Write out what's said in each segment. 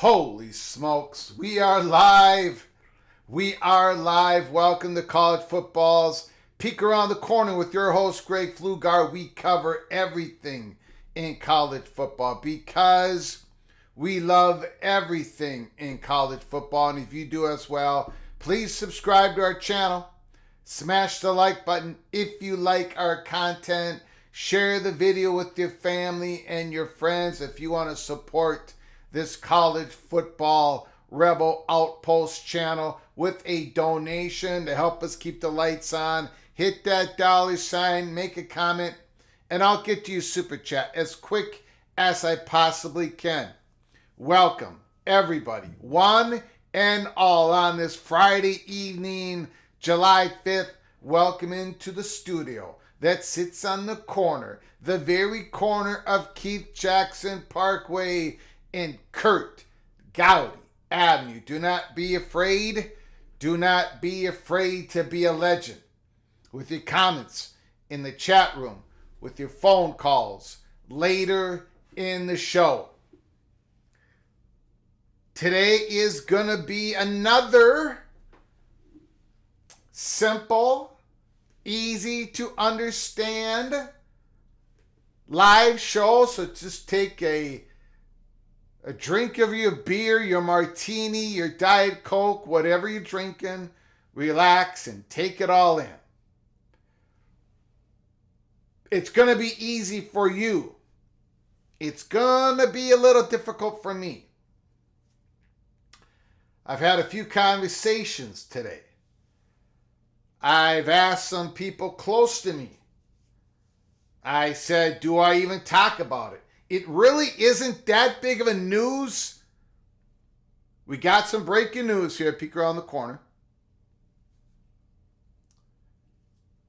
Holy smokes, we are live. We are live. Welcome to College Football's Peek Around the Corner with your host, Greg Pflugar. We cover everything in college football because we love everything in college football. And if you do as well, please subscribe to our channel. Smash the like button if you like our content. Share the video with your family and your friends if you want to support this college football rebel outpost channel with a donation to help us keep the lights on. Hit that $sign, make a comment, and I'll get to you super chat as quick as I possibly can. Welcome everybody, one and all, on this Friday evening, July 5th. Welcome into the studio that sits on the corner, the very corner of Keith Jackson Parkway and Kurt Gowdy Avenue. Do not be afraid. Do not be afraid to be a legend. With your comments in the chat room, with your phone calls later in the show. Today is going to be another simple, easy to understand live show. So just take a drink of your beer, your martini, your Diet Coke, whatever you're drinking, relax and take it all in. It's going to be easy for you. It's going to be a little difficult for me. I've had a few conversations today. I've asked some people close to me. I said, do I even talk about it? It really isn't that big of a news. We got some breaking news here, peek around the corner.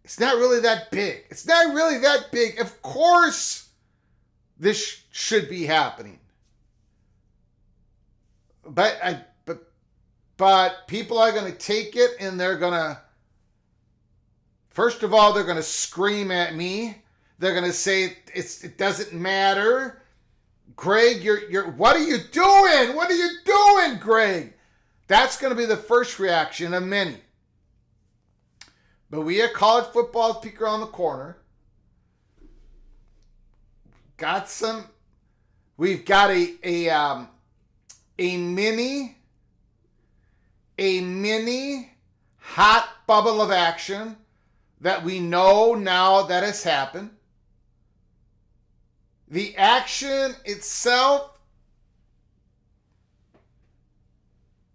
It's not really that big. It's not really that big. Of course, this should be happening. But people are going to take it and they're going to First of all, they're going to scream at me. They're going to say it doesn't matter. Greg, you're what are you doing? What are you doing, Greg? That's going to be the first reaction of many. But we at College Football Peek Around the Corner we've got a mini hot bubble of action that we know now that has happened. The action itself,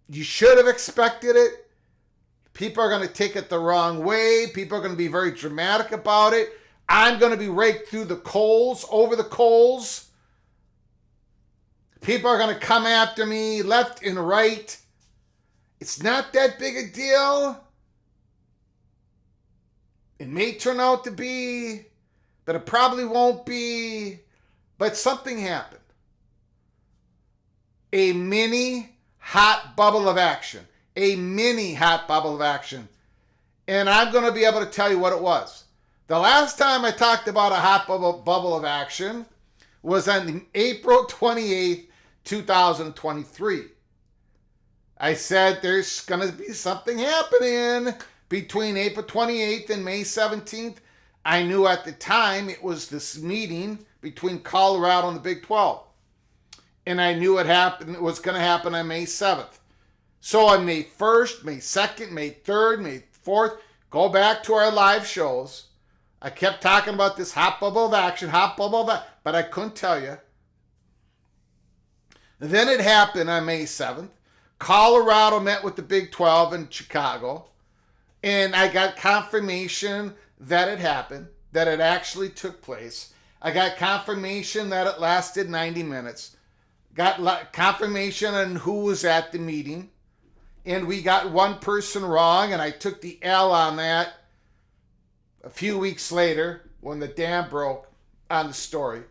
you should have expected it. People are going to take it the wrong way. People are going to be very dramatic about it. I'm going to be raked through the coals, over the coals. People are going to come after me left and right. It's not that big a deal. It may turn out to be, but it probably won't be. But something happened. A mini hot bubble of action. A mini hot bubble of action. And I'm going to be able to tell you what it was. The last time I talked about a hot bubble of action was on April 28th, 2023. I said there's going to be something happening between April 28th and May 17th. I knew at the time it was this meeting between Colorado and the Big 12. And I knew it was going to happen on May 7th. So on May 1st, May 2nd, May 3rd, May 4th, go back to our live shows. I kept talking about this hot bubble of action, but I couldn't tell you. Then it happened on May 7th. Colorado met with the Big 12 in Chicago. And I got confirmation that it happened, that it actually took place. I got confirmation that it lasted 90 minutes. Got confirmation on who was at the meeting. And we got one person wrong, and I took the L on that a few weeks later when the dam broke on the story.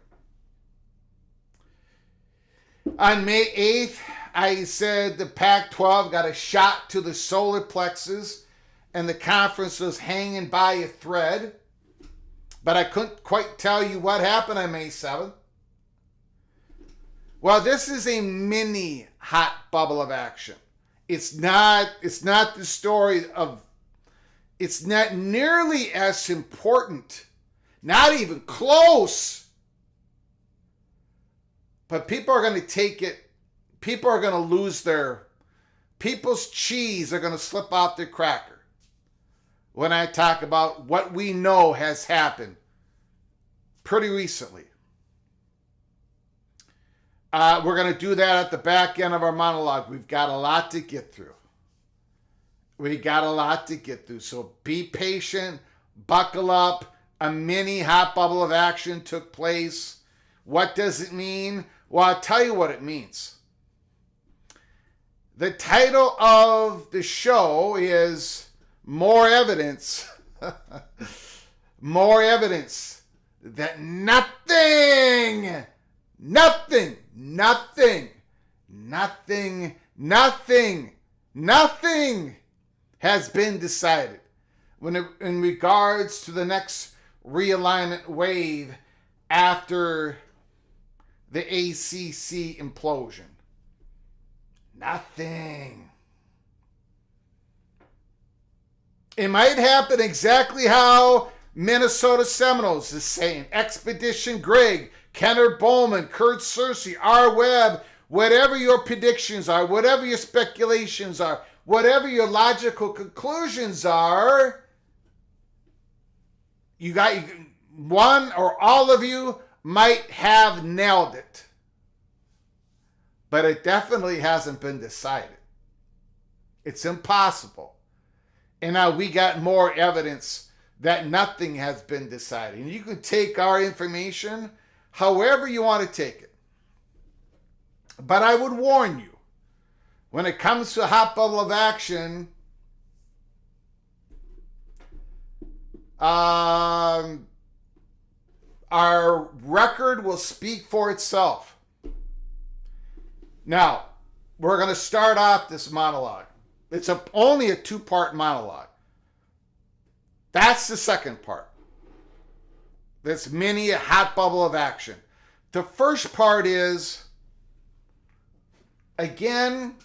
On May 8th, I said the Pac-12 got a shot to the solar plexus and the conference was hanging by a thread. But I couldn't quite tell you what happened on May 7th. Well, this is a mini hot bubble of action. It's not the story of, it's not nearly as important, not even close. But people are going to take it, people are going to lose people's cheese are going to slip off their cracker when I talk about what we know has happened pretty recently. We're going to do that at the back end of our monologue. We've got a lot to get through. So be patient, buckle up. A mini hot bubble of action took place. What does it mean? Well, I'll tell you what it means. The title of the show is More Evidence. More evidence that nothing has been decided in regards to the next realignment wave after the ACC implosion. Nothing. It might happen exactly how Minnesota Seminoles is saying. Expedition Greg, Kenneth Bowman, Kurt Searcy, R. Webb, whatever your predictions are, whatever your speculations are, whatever your logical conclusions are, you got one or all of you might have nailed it. But it definitely hasn't been decided. It's impossible. And now we got more evidence that nothing has been decided. And you can take our information however you want to take it. But I would warn you, when it comes to a hot bubble of action, our record will speak for itself. Now, we're going to start off this monologue. It's only a two-part monologue. That's the second part. This mini hot bubble of action. The first part is, again,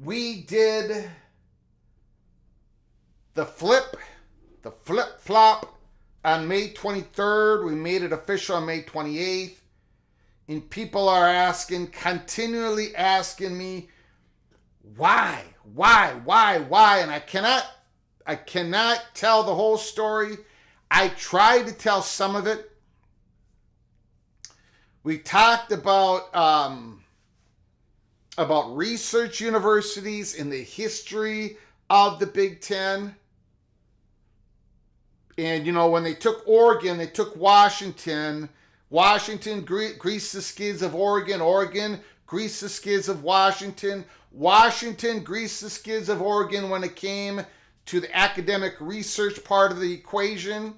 we did the flip-flop on May 23rd. We made it official on May 28th. And people are continually asking me, why? And I cannot tell the whole story. I tried to tell some of it. We talked about research universities in the history of the Big Ten. And, when they took Oregon, they took Washington. Washington greased the skids of Oregon. Oregon greased the skids of Washington. Washington greased the skids of Oregon when it came to the academic research part of the equation.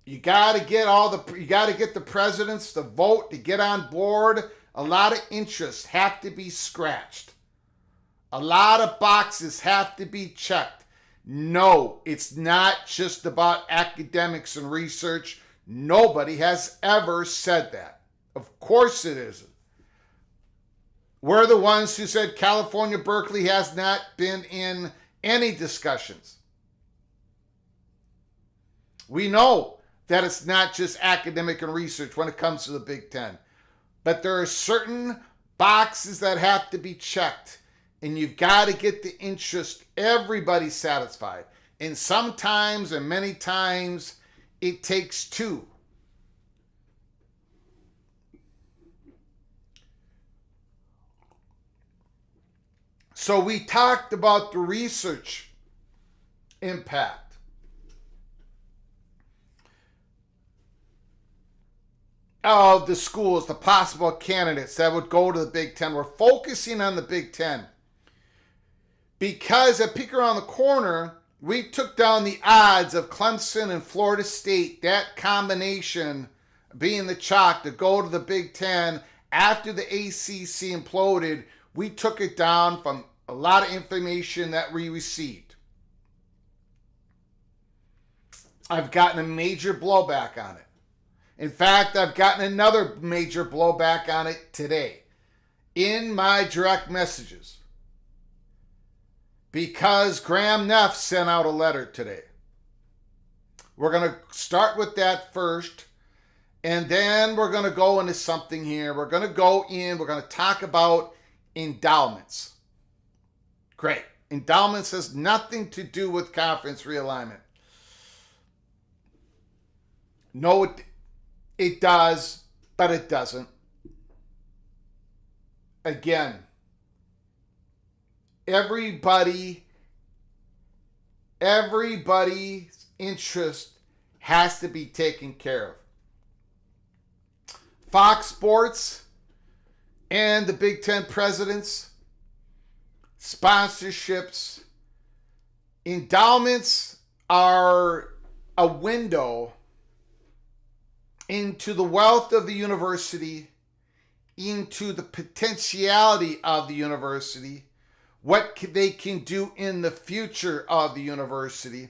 You got to get the presidents to vote to get on board. A lot of interests have to be scratched. A lot of boxes have to be checked. No, it's not just about academics and research. Nobody has ever said that. Of course it isn't. We're the ones who said California, Berkeley has not been in any discussions. We know that it's not just academic and research when it comes to the Big Ten. But there are certain boxes that have to be checked. And you've got to get the interest, everybody satisfied. And sometimes, and many times, it takes two. So we talked about the research impact. Of the schools, the possible candidates that would go to the Big Ten. We're focusing on the Big Ten. Because at Peek Around the Corner, we took down the odds of Clemson and Florida State, that combination being the chalk to go to the Big Ten after the ACC imploded. We took it down from a lot of information that we received. I've gotten a major blowback on it. In fact, I've gotten another major blowback on it today in my direct messages. Because Graham Neff sent out a letter today. We're going to start with that first. And then we're going to go into something here. We're going to talk about endowments. Great. Endowments has nothing to do with conference realignment. No, it does, but it doesn't. Again, everybody's interest has to be taken care of. Fox Sports and the Big Ten presidents, sponsorships, endowments are a window into the wealth of the university, into the potentiality of the university, what they can do in the future of the university.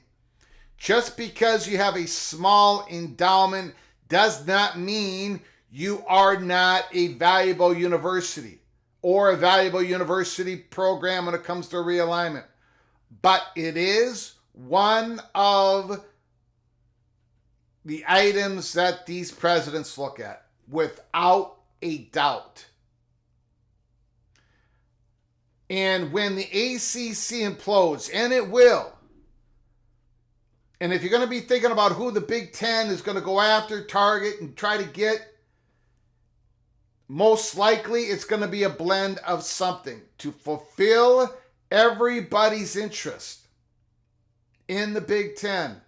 Just because you have a small endowment does not mean you are not a valuable university or a valuable university program when it comes to realignment. But it is one of the items that these presidents look at, without a doubt. And when the ACC implodes, and it will, and if you're going to be thinking about who the Big Ten is going to go after, target, and try to get, most likely it's going to be a blend of something to fulfill everybody's interest in the Big Ten.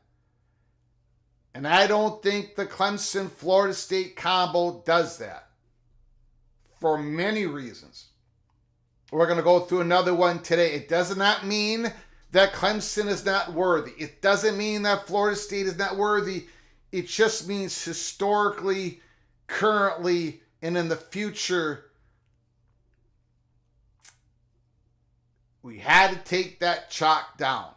And I don't think the Clemson-Florida State combo does that for many reasons. We're going to go through another one today. It does not mean that Clemson is not worthy. It doesn't mean that Florida State is not worthy. It just means historically, currently, and in the future, we had to take that chalk down.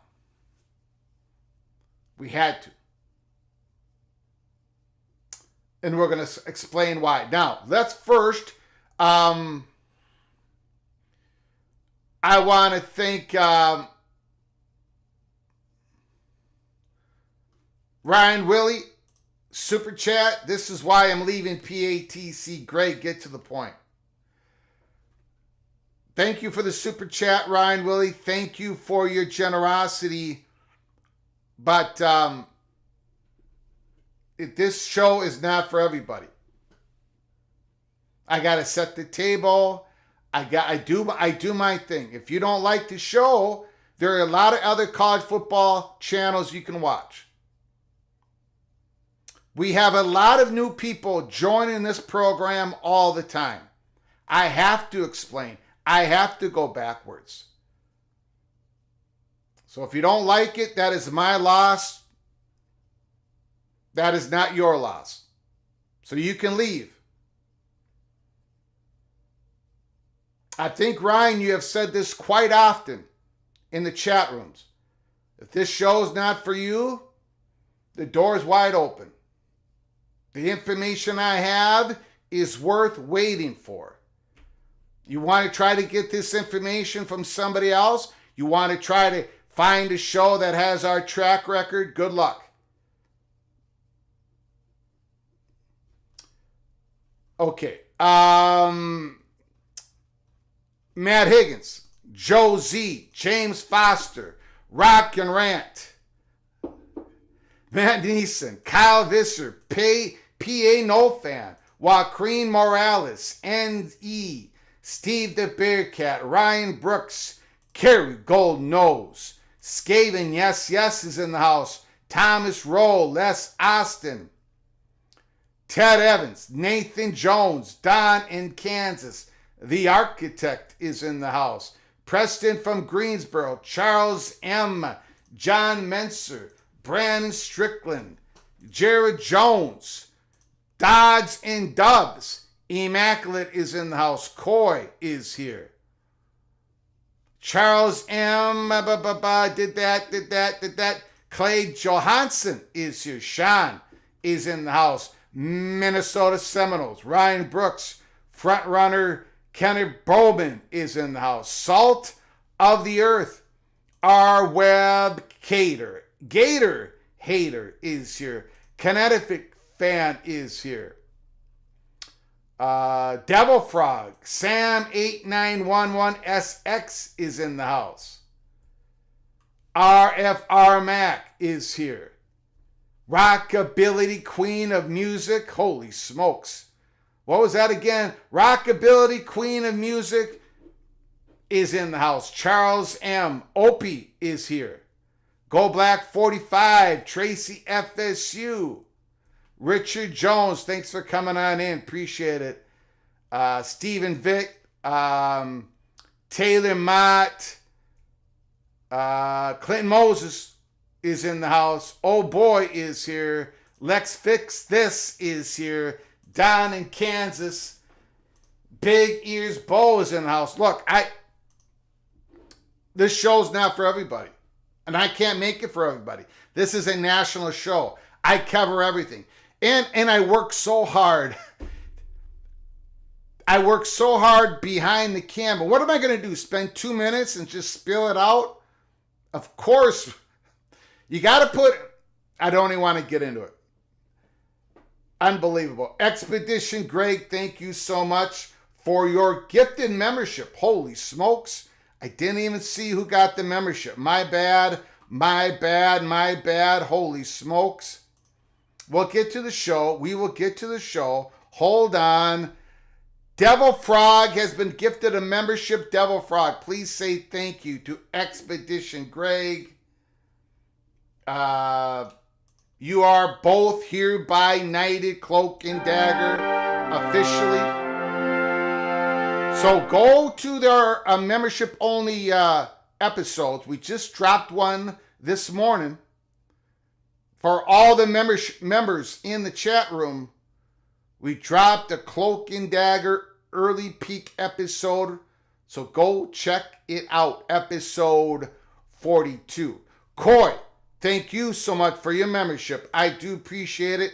We had to. And we're going to explain why. Now, let's first, I want to thank Ryan Willie, Super Chat. This is why I'm leaving PATC. Great, get to the point. Thank you for the Super Chat, Ryan Willie. Thank you for your generosity. But this show is not for everybody. I got to set the table. I do my thing. If you don't like the show, there are a lot of other college football channels you can watch. We have a lot of new people joining this program all the time. I have to explain. I have to go backwards. So if you don't like it, that is my loss. That is not your loss. So you can leave. I think, Ryan, you have said this quite often in the chat rooms. If this show is not for you, the door is wide open. The information I have is worth waiting for. You want to try to get this information from somebody else? You want to try to find a show that has our track record? Good luck. Okay. Matt Higgins, Joe Z, James Foster, Rock and Rant, Matt Neeson, Kyle Visser, PA No Fan, Joaquin Morales, N.E., Steve the Bearcat, Ryan Brooks, Kerry Gold Nose, Skaven Yes is in the house, Thomas Rowe, Les Austin, Ted Evans, Nathan Jones, Don in Kansas, The Architect is in the house, Preston from Greensboro, Charles M., John Menser, Brandon Strickland, Jared Jones, Dodds and Dubs, Immaculate is in the house, Coy is here, Charles M. Did that. Clay Johansson is here, Sean is in the house, Minnesota Seminoles, Ryan Brooks, front runner Kenneth Bowman is in the house, Salt of the Earth, R. Webb Gator Hater is here, Connecticut Fan is here, Devil Frog, Sam 8911SX is in the house, RFR Mac is here, Rockability Queen of Music, holy smokes. What was that again? Rockability Queen of Music is in the house. Charles M. Opie is here. Go Black 45, Tracy FSU. Richard Jones, thanks for coming on in. Appreciate it. Stephen Vick, Taylor Mott, Clinton Moses is in the house. Oh Boy is here. Lex Fix This is here. Don in Kansas. Big Ears Bo is in the house. Look, this show's not for everybody. And I can't make it for everybody. This is a national show. I cover everything. And I work so hard. I work so hard behind the camera. What am I going to do? Spend 2 minutes and just spill it out? Of course. You got to put... I don't even want to get into it. Unbelievable. Expedition Greg, thank you so much for your gifted membership. Holy smokes. I didn't even see who got the membership. My bad. Holy smokes. We'll get to the show. We will get to the show. Hold on. Devil Frog has been gifted a membership. Devil Frog, please say thank you to Expedition Greg. You are both hereby knighted, Cloak and Dagger, officially. So go to their membership-only episodes. We just dropped one this morning. For all the members in the chat room, we dropped a Cloak and Dagger early peak episode. So go check it out. Episode 42. Coy, Thank you so much for your membership. I do appreciate it.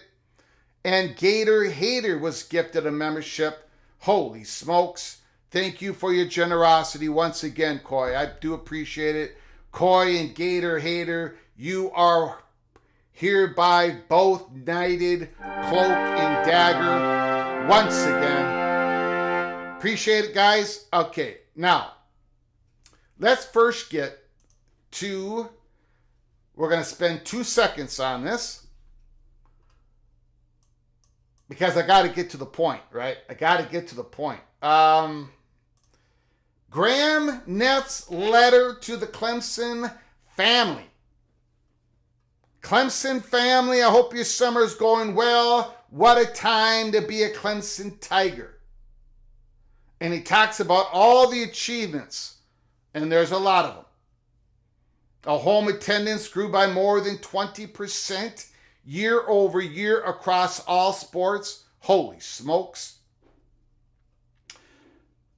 And Gator Hater was gifted a membership. Holy smokes. Thank you for your generosity once again, Coy. I do appreciate it. Coy and Gator Hater, you are hereby both knighted, cloak and dagger once again. Appreciate it, guys. Okay, now, let's first get to, we're going to spend 2 seconds on this because I got to get to the point, right? I got to get to the point. Graham Neff's letter to the Clemson family. Clemson family, I hope your summer's going well. What a time to be a Clemson Tiger. And he talks about all the achievements, and there's a lot of them. A home attendance grew by more than 20% year over year across all sports. Holy smokes.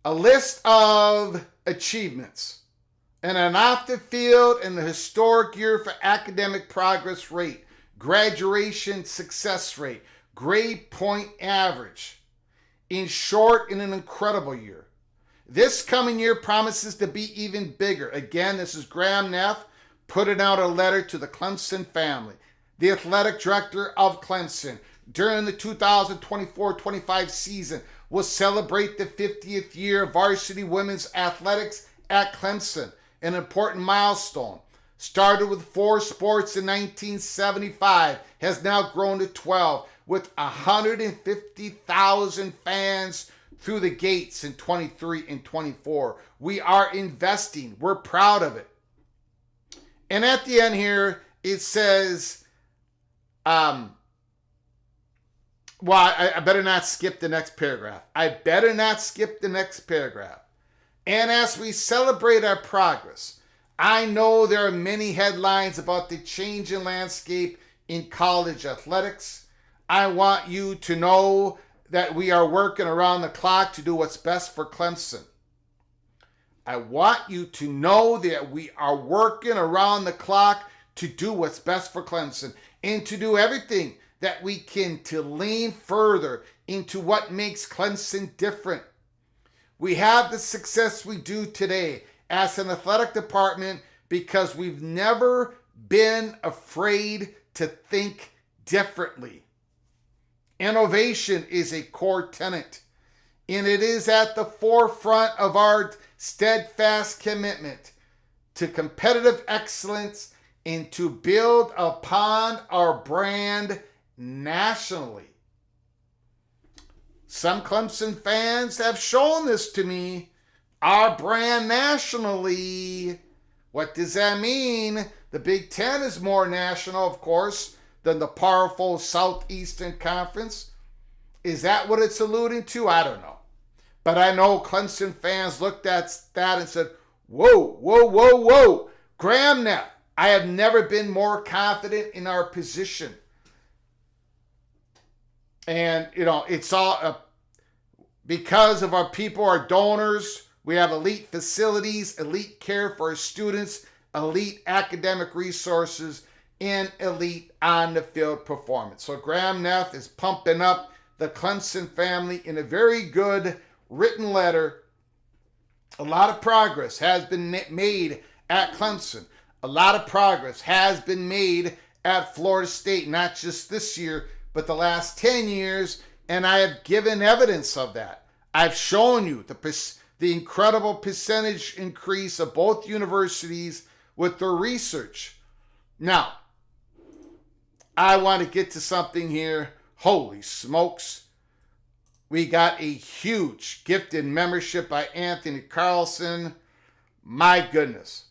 A list of achievements. And an off the field and the historic year for academic progress rate, graduation success rate, grade point average. In short, in an incredible year. This coming year promises to be even bigger. Again, this is Graham Neff putting out a letter to the Clemson family. The athletic director of Clemson during the 2024-25 season will celebrate the 50th year of varsity women's athletics at Clemson, an important milestone. Started with 4 sports in 1975, has now grown to 12 with 150,000 fans through the gates in 23 and 24. We are investing. We're proud of it. And at the end here, it says, I better not skip the next paragraph. And as we celebrate our progress, I know there are many headlines about the changing landscape in college athletics. I want you to know that we are working around the clock to do what's best for Clemson. I want you to know that we are working around the clock to do what's best for Clemson and to do everything that we can to lean further into what makes Clemson different. We have the success we do today as an athletic department because we've never been afraid to think differently. Innovation is a core tenet, and it is at the forefront of our steadfast commitment to competitive excellence and to build upon our brand nationally. Some Clemson fans have shown this to me. Our brand nationally. What does that mean? The Big Ten is more national, of course, than the powerful Southeastern Conference. Is that what it's alluding to? I don't know. But I know Clemson fans looked at that and said, whoa. Graham Neff, I have never been more confident in our position. And, it's all because of our people, our donors. We have elite facilities, elite care for our students, elite academic resources, and elite on-the-field performance. So Graham Neff is pumping up the Clemson family in a very good written letter. A lot of progress has been made at Clemson. A lot of progress has been made at Florida State, not just this year, but the last 10 years, and I have given evidence of that. I've shown you the incredible percentage increase of both universities with their research. Now, I want to get to something here. Holy smokes. We got a huge gifted membership by Anthony Carlson. My goodness.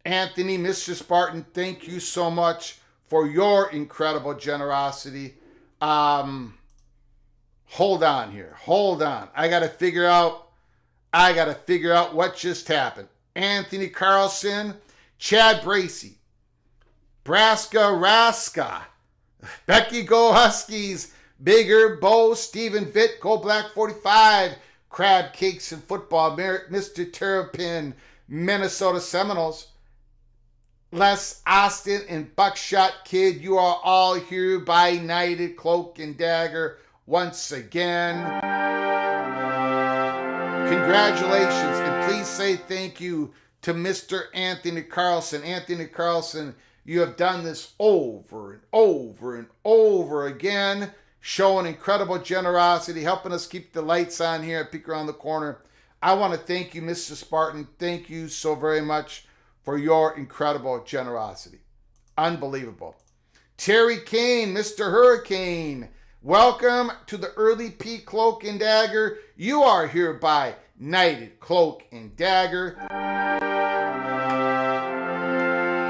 Anthony, Mr. Spartan, thank you so much for your incredible generosity. Hold on here. Hold on. I got to figure out what just happened. Anthony Carlson, Chad Bracey, Braska Raska, Becky Go Huskies, Bigger Bo, Stephen Vitt, Go Black 45, Crab Cakes and Football, Mr. Terrapin, Minnesota Seminoles, Les Austin and Buckshot Kid, you are all here by United Cloak and Dagger once again. Congratulations, and please say thank you to Mr. Anthony Carlson. Anthony Carlson, you have done this over and over and over again, showing incredible generosity, helping us keep the lights on here at Peek Around the Corner. I want to thank you, Mr. Spartan. Thank you so very much for your incredible generosity. Unbelievable. Terry Kane, Mr. Hurricane, welcome to the Early Peak Cloak and Dagger. You are hereby knighted Cloak and Dagger.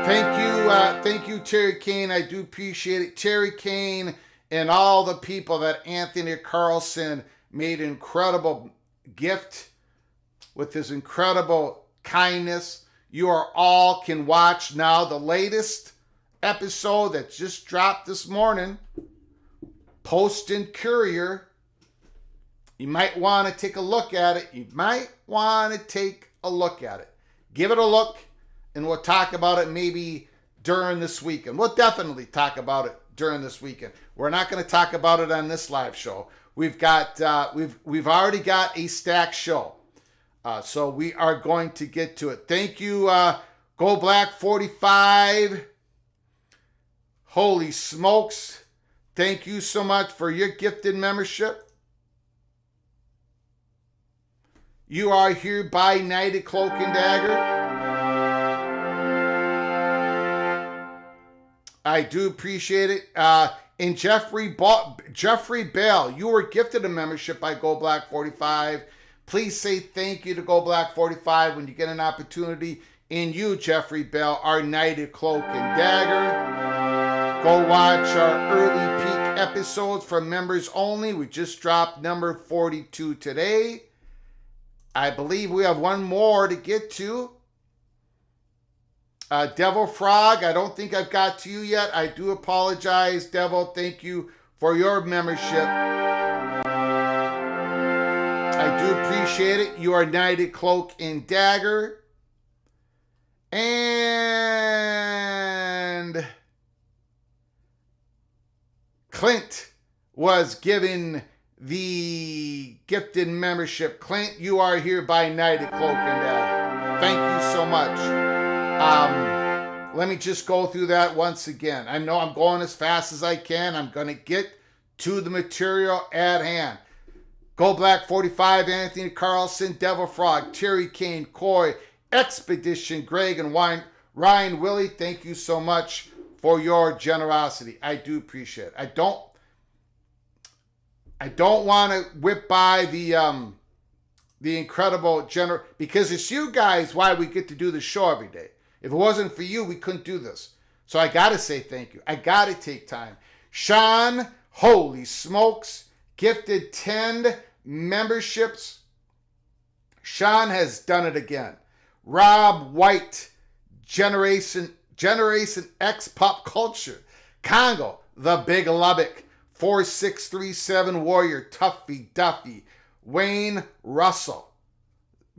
Thank you, Terry Kane. I do appreciate it. Terry Kane and all the people that Anthony Carlson made an incredible gift with his incredible kindness. You are all can watch now the latest episode that just dropped this morning. Post and Courier. You might want to take a look at it. Give it a look, and we'll talk about it maybe during this weekend. We'll definitely talk about it during this weekend. We're not going to talk about it on this live show. We've already got a stacked show. So we are going to get to it. Thank you, Go Black 45. Holy smokes. Thank you so much for your gifted membership. You are hereby knighted Cloak and Dagger. I do appreciate it. And Jeffrey Bell, you were gifted a membership by Go Black 45. Please say thank you to Go Black 45 when you get an opportunity. And you, Jeffrey Bell, are knighted Cloak and Dagger. Go watch our early peak episodes for members only. We just dropped number 42 today. I believe we have one more to get to. Devil Frog, I don't think I've got to you yet. I do apologize, Devil. Thank you for your membership. I do appreciate it. You are knighted Cloak and Dagger. And Clint was given the gifted membership. Clint, you are hereby knighted Cloak and Dagger. Thank you so much. Let me just go through that once again. I know I'm going as fast as I can. I'm going to get to the material at hand. Go Black 45, Anthony Carlson, Devil Frog, Terry Kane, Coy, Expedition, Greg, and Ryan Willie. Thank you so much for your generosity. I do appreciate it. I don't want to whip by the incredible because it's you guys why we get to do the show every day. If it wasn't for you, we couldn't do this. So I got to say thank you. I got to take time. Sean, holy smokes, gifted 10 memberships. Sean has done it again. Rob White, Generation X Pop Culture. Congo, the Big Lubbock. 4637 Warrior, Tuffy Duffy. Wayne Russell.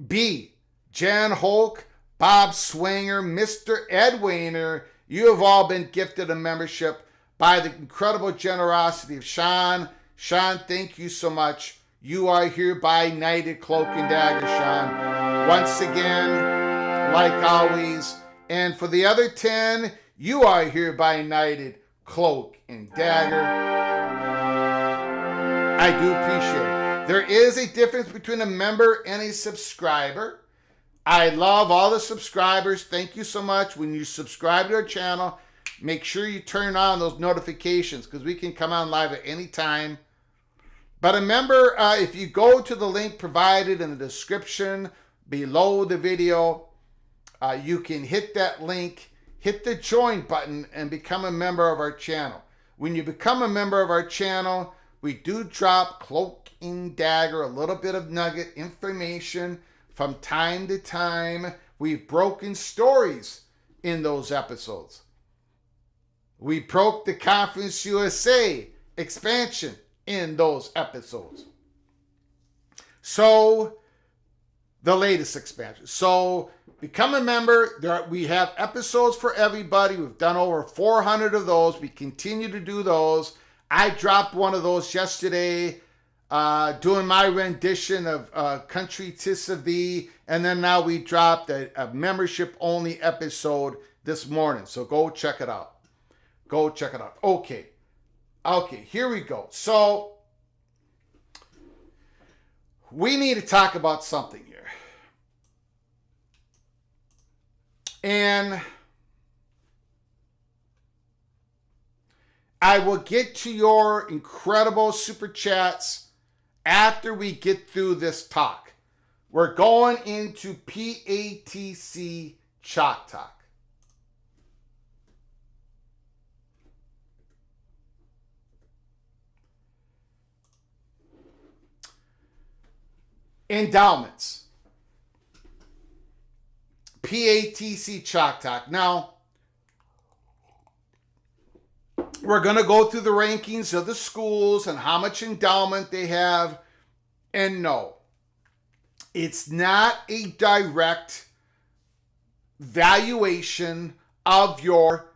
B. Jan Holk, Bob Swanger, Mr. Ed Wayner. You have all been gifted a membership by the incredible generosity of Sean. Sean, thank you so much. You are hereby knighted Cloak and Dagger, Sean. Once again, like always. And for the other 10, you are hereby knighted Cloak and Dagger. I do appreciate it. There is a difference between a member and a subscriber. I love all the subscribers. Thank you so much. When you subscribe to our channel, make sure you turn on those notifications because we can come on live at any time. But remember, if you go to the link provided in the description below the video, you can hit that link, hit the join button, and become a member of our channel. When you become a member of our channel, we do drop Cloak and Dagger, a little bit of nugget information from time to time. We've broken stories in those episodes. We broke the Conference USA expansion in those episodes. So, the latest expansion. So, Become a member. We have episodes for everybody. We've done over 400 of those. We continue to do those. I dropped one of those yesterday, doing my rendition of Country 'Tis of Thee. And then now we dropped a membership-only episode this morning. So go check it out. Go check it out. Okay, here we go. So we need to talk about something here. And I will get to your incredible super chats after we get through this talk. We're going into PATC Chalk Talk. Endowments. PATC Chalk Talk. Now, we're going to go through the rankings of the schools and how much endowment they have. And no, it's not a direct valuation of your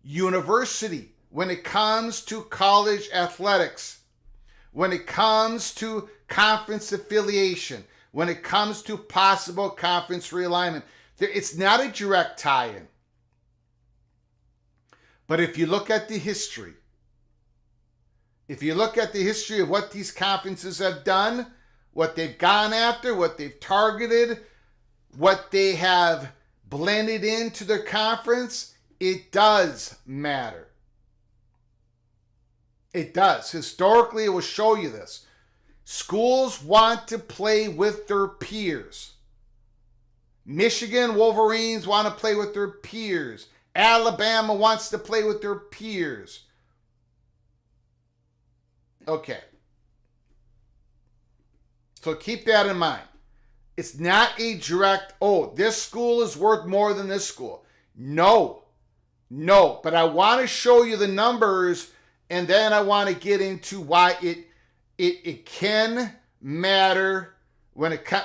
university when it comes to college athletics, when it comes to conference affiliation, when it comes to possible conference realignment. It's not a direct tie-in. But if you look at the history, of what these conferences have done, what they've gone after, what they've targeted, what they have blended into their conference, it does matter. It does. Historically, it will show you this. Schools want to play with their peers. Michigan Wolverines want to play with their peers. Alabama wants to play with their peers. Okay. So keep that in mind. It's not a direct, this school is worth more than this school. No. But I want to show you the numbers, and then I want to get into why it can matter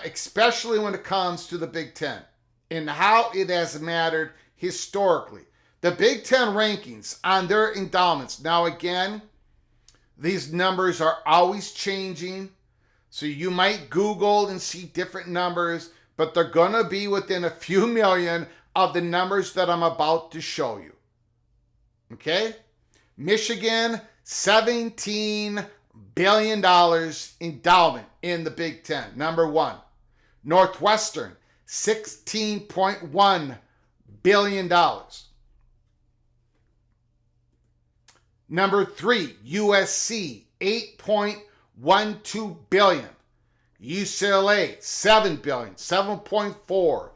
especially when it comes to the Big Ten, and how it has mattered historically. The Big Ten rankings on their endowments. Now again, these numbers are always changing. So you might Google and see different numbers, but they're going to be within a few million of the numbers that I'm about to show you. Okay? Michigan, $17 billion endowment in the Big Ten, number one. Northwestern, $16.1 billion. Number three, USC, $8.12 billion. UCLA, $7 billion, 7.4.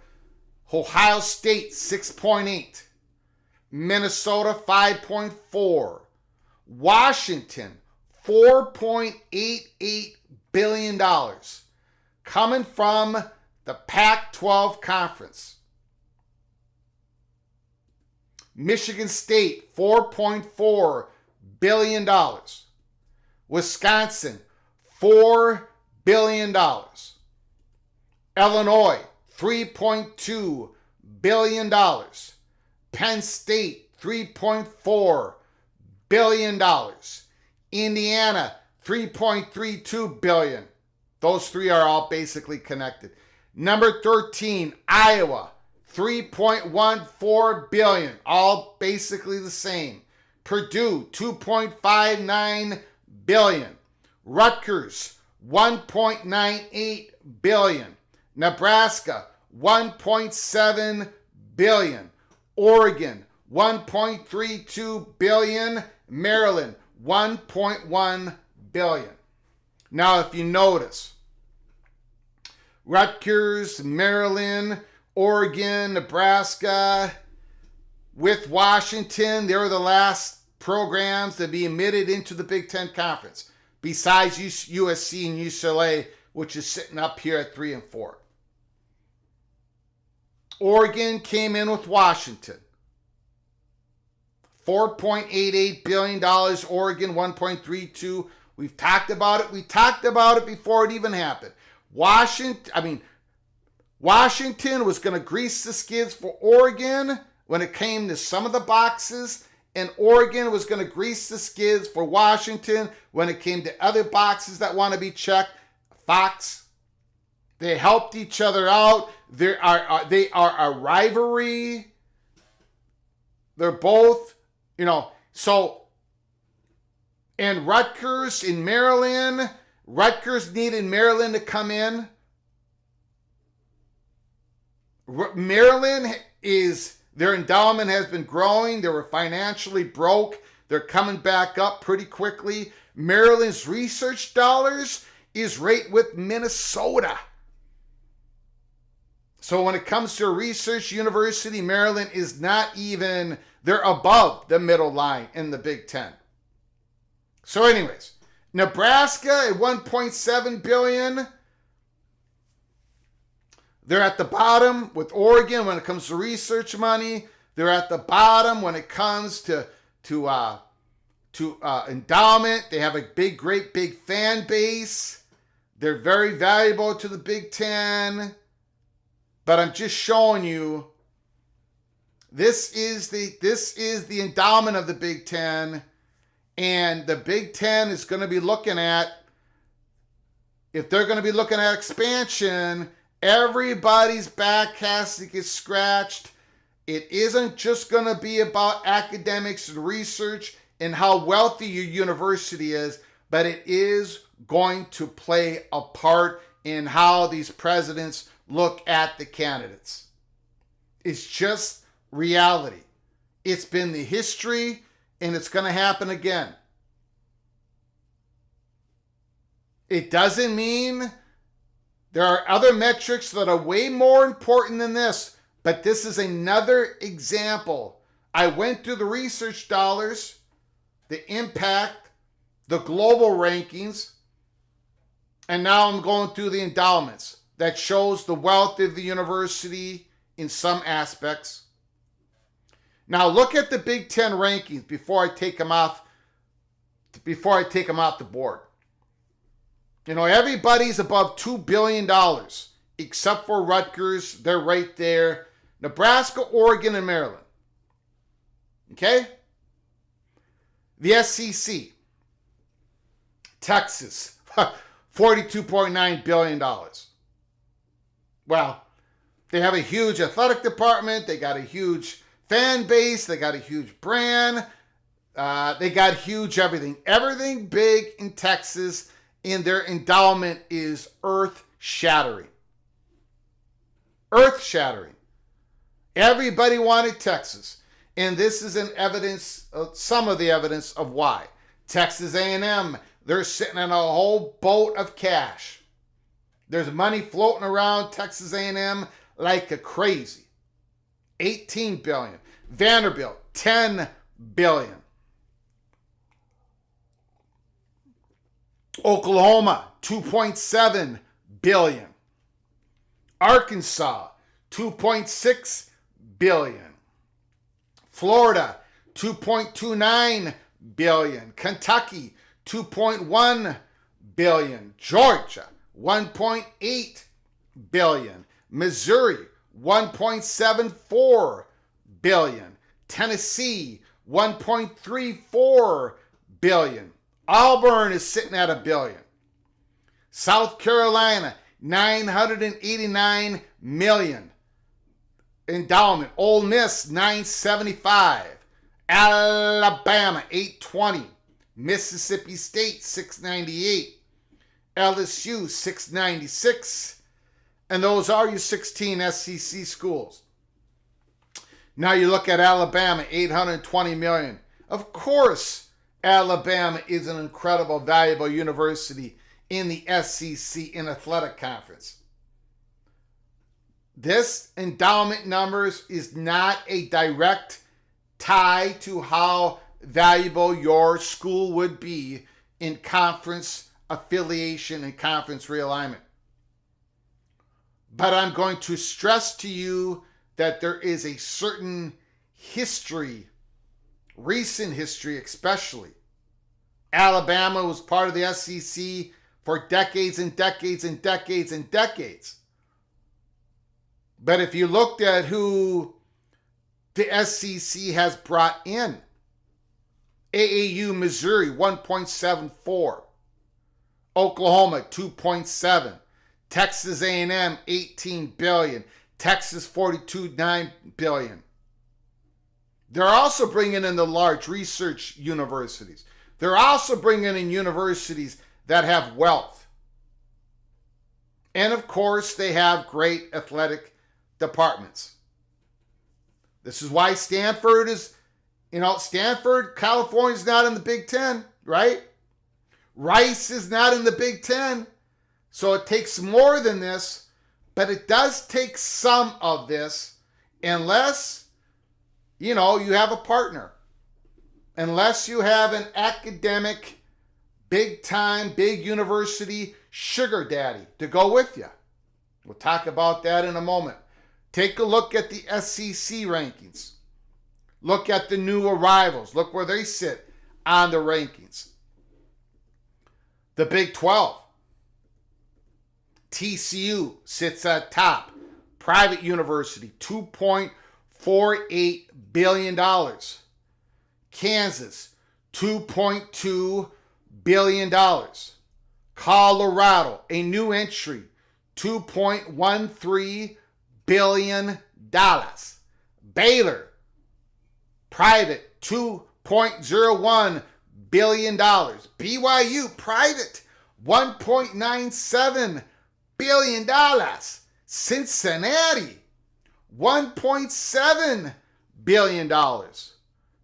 Ohio State, 6.8. Minnesota, 5.4. Washington, $4.88 billion. Coming from the Pac-12 Conference. Michigan State, $4.4 billion. Wisconsin, $4 billion. Illinois, $3.2 billion. Penn State, $3.4 billion. Indiana, $3.32 billion. Those three are all basically connected. Number 13, Iowa, $3.14 billion. All basically the same. Purdue, $2.59 billion. Rutgers, $1.98 billion. Nebraska, $1.7 billion. Oregon, $1.32 billion. Maryland, $1.1 billion. Now, if you notice, Rutgers, Maryland, Oregon, Nebraska, with Washington, they're the last programs to be admitted into the Big Ten Conference, besides USC and UCLA, which is sitting up here at 3 and 4. Oregon came in with Washington. $4.88 billion. Oregon, 1.32. We've talked about it. We talked about it before it even happened. Washington was going to grease the skids for Oregon when it came to some of the boxes, and Oregon was going to grease the skids for Washington when it came to other boxes that want to be checked. Fox, they helped each other out. They are a rivalry. They're both, so, and Rutgers in Maryland, Rutgers needed Maryland to come in. Maryland their endowment has been growing. They were financially broke. They're coming back up pretty quickly. Maryland's research dollars is right with Minnesota. So when it comes to a research university, Maryland is not even, they're above the middle line in the Big Ten. So anyways, Nebraska at $1.7 billion. They're at the bottom with Oregon when it comes to research money. They're at the bottom when it comes to endowment. They have a great big fan base. They're very valuable to the Big Ten. But I'm just showing you, this is the endowment of the Big Ten. And the Big Ten is going to be looking at, if they're going to be looking at expansion, everybody's back has to get scratched. It isn't just going to be about academics and research and how wealthy your university is, but it is going to play a part in how these presidents look at the candidates. It's just reality. It's been the history, and it's going to happen again. It doesn't mean there are other metrics that are way more important than this, but this is another example. I went through the research dollars, the impact, the global rankings, and now I'm going through the endowments. That shows the wealth of the university in some aspects. Now look at the Big Ten rankings before I take them off the board. Everybody's above $2 billion except for Rutgers. They're right there. Nebraska, Oregon, and Maryland. Okay? The SEC. Texas, $42.9 billion. Well, they have a huge athletic department. They got a huge fan base. They got a huge brand. They got huge everything. Everything big in Texas, and their endowment is earth-shattering. Earth-shattering. Everybody wanted Texas. And this is some of the evidence of why. Texas A&M, they're sitting on a whole boat of cash. There's money floating around Texas A&M like a crazy. $18 billion. Vanderbilt, $10 billion. Oklahoma, $2.7 billion. Arkansas, $2.6 billion. Florida, $2.29 billion. Kentucky, $2.1 billion. Georgia, $1.8 billion. Missouri, $1.74 billion. Tennessee, $1.34 billion. Auburn is sitting at $1 billion. South Carolina, $989 million. Endowment. Ole Miss, $975. Alabama, $820. Mississippi State, $698. LSU, $696. And those are your 16 SEC schools. Now you look at Alabama, $820 million. Of course, Alabama is an incredible, valuable university in the SEC in athletic conference. This endowment numbers is not a direct tie to how valuable your school would be in conference affiliation and conference realignment. But I'm going to stress to you that there is a certain history, recent history especially. Alabama was part of the SEC for decades and decades and decades and decades. But if you looked at who the SEC has brought in, AAU Missouri 1.74, Oklahoma 2.7, Texas A&M 18 billion, Texas 42.9 billion. They're also bringing in the large research universities. They're also bringing in universities that have wealth. And of course, they have great athletic departments. This is why Stanford is, Stanford, California's not in the Big Ten, right? Rice is not in the Big Ten. So it takes more than this, but it does take some of this unless, you have a partner. Unless you have an academic, big time, big university sugar daddy to go with you. We'll talk about that in a moment. Take a look at the SEC rankings. Look at the new arrivals. Look where they sit on the rankings. The Big 12. TCU sits at top. Private university, $2.48 billion. Kansas, $2.2 billion. Colorado, a new entry, $2.13 billion. Baylor, private, $2.01 billion. BYU, private, $1.97 billion. Cincinnati, $1.7 billion.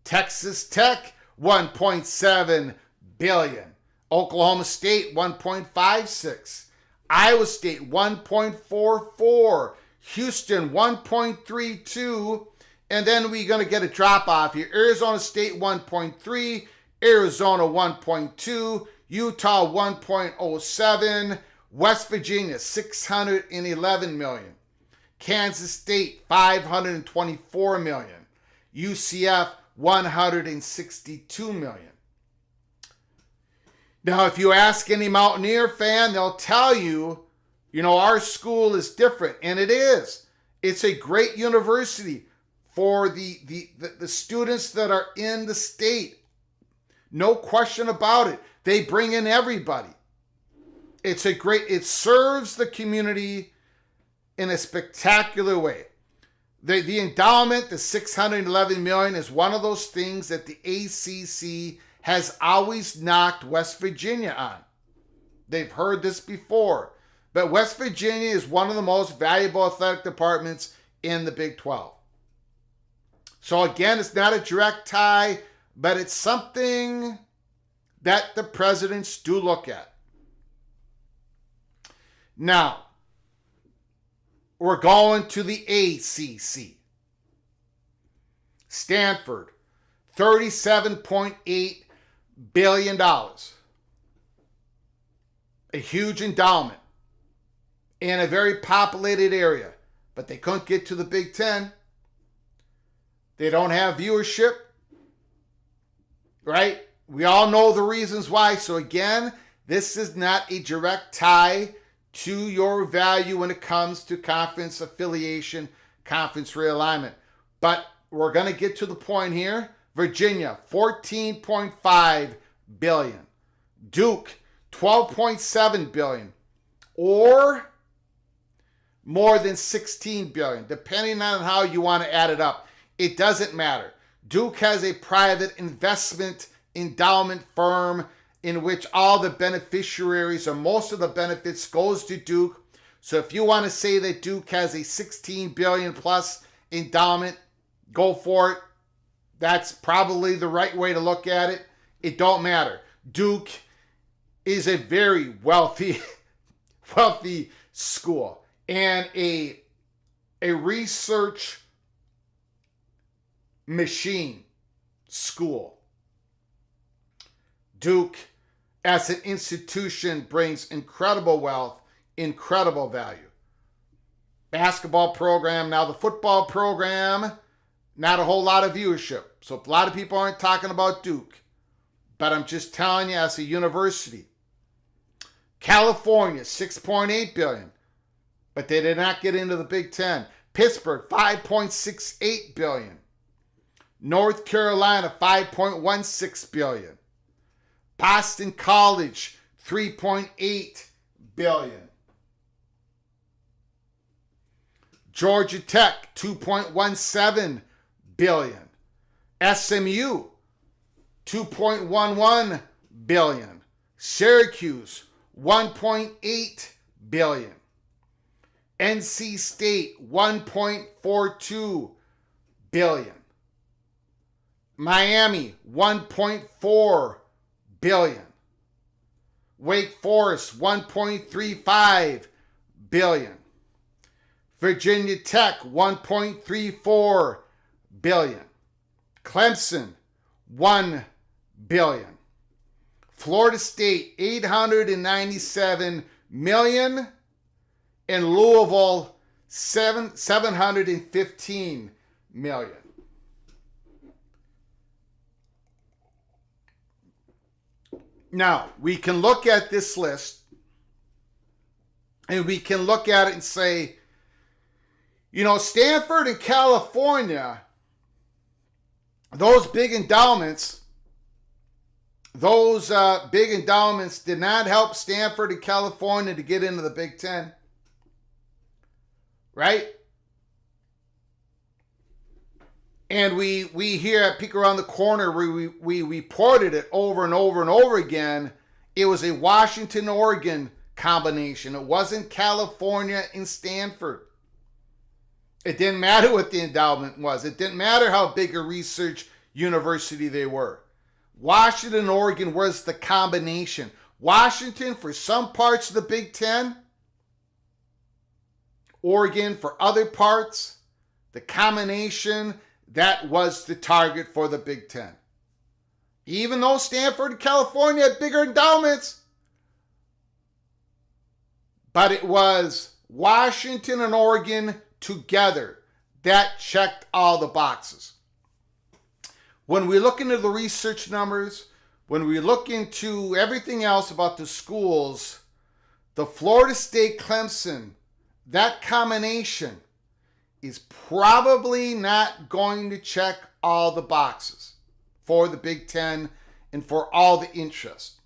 Texas Tech, $1.7 billion. Oklahoma State, $1.56. Iowa State, $1.44. Houston, $1.32. And then we're going to get a drop off here. Arizona State, $1.3. Arizona, $1.2. Utah, $1.07. West Virginia, $611 million. Kansas State, $524 million. UCF, $162 million. Now, if you ask any Mountaineer fan, they'll tell you, our school is different. And it is. It's a great university for the students that are in the state. No question about it. They bring in everybody. It serves the community in a spectacular way. The endowment, the $611 million, is one of those things that the ACC has always knocked West Virginia on. They've heard this before. But West Virginia is one of the most valuable athletic departments in the Big 12. So again, it's not a direct tie, but it's something that the presidents do look at. Now, we're going to the ACC. Stanford, $37.8 billion. A huge endowment in a very populated area. But they couldn't get to the Big Ten. They don't have viewership. Right? We all know the reasons why. So again, this is not a direct tie to your value when it comes to conference affiliation, conference realignment. But we're going to get to the point here. Virginia, $14.5 billion. Duke, $12.7 billion. Or more than $16 billion, depending on how you want to add it up. It doesn't matter. Duke has a private investment endowment firm in which all the beneficiaries or most of the benefits goes to Duke. So if you want to say that Duke has a $16 billion plus endowment, go for it. That's probably the right way to look at it. It don't matter. Duke is a very wealthy school and a research machine school. Duke, as an institution, brings incredible wealth, incredible value. Basketball program, now the football program, not a whole lot of viewership. So a lot of people aren't talking about Duke. But I'm just telling you, as a university. California, $6.8 billion. But they did not get into the Big Ten. Pittsburgh, $5.68 billion. North Carolina, $5.16 billion. Boston College, $3.8 billion. Georgia Tech, $2.17 billion. SMU, $2.11 billion. Syracuse, $1.8 billion. NC State, $1.42 billion. Miami, $1.4 billion. Wake Forest, $1.35 billion. Virginia Tech, $1.34 billion. Clemson, $1 billion. Florida State, $897 million. And Louisville, $715 million. Now, we can look at this list and we can look at it and say, you know, Stanford and California, those big endowments did not help Stanford and California to get into the Big Ten. Right? And we here at Peek Around the Corner, we reported it over and over and over again. It was a Washington-Oregon combination. It wasn't California and Stanford. It didn't matter what the endowment was. It didn't matter how big a research university they were. Washington and Oregon was the combination. Washington for some parts of the Big Ten. Oregon for other parts. The combination, that was the target for the Big Ten. Even though Stanford and California had bigger endowments. But it was Washington and Oregon together that checked all the boxes. When we look into the research numbers, when we look into everything else about the schools, the Florida State Clemson, that combination is probably not going to check all the boxes for the Big Ten and for all the interest.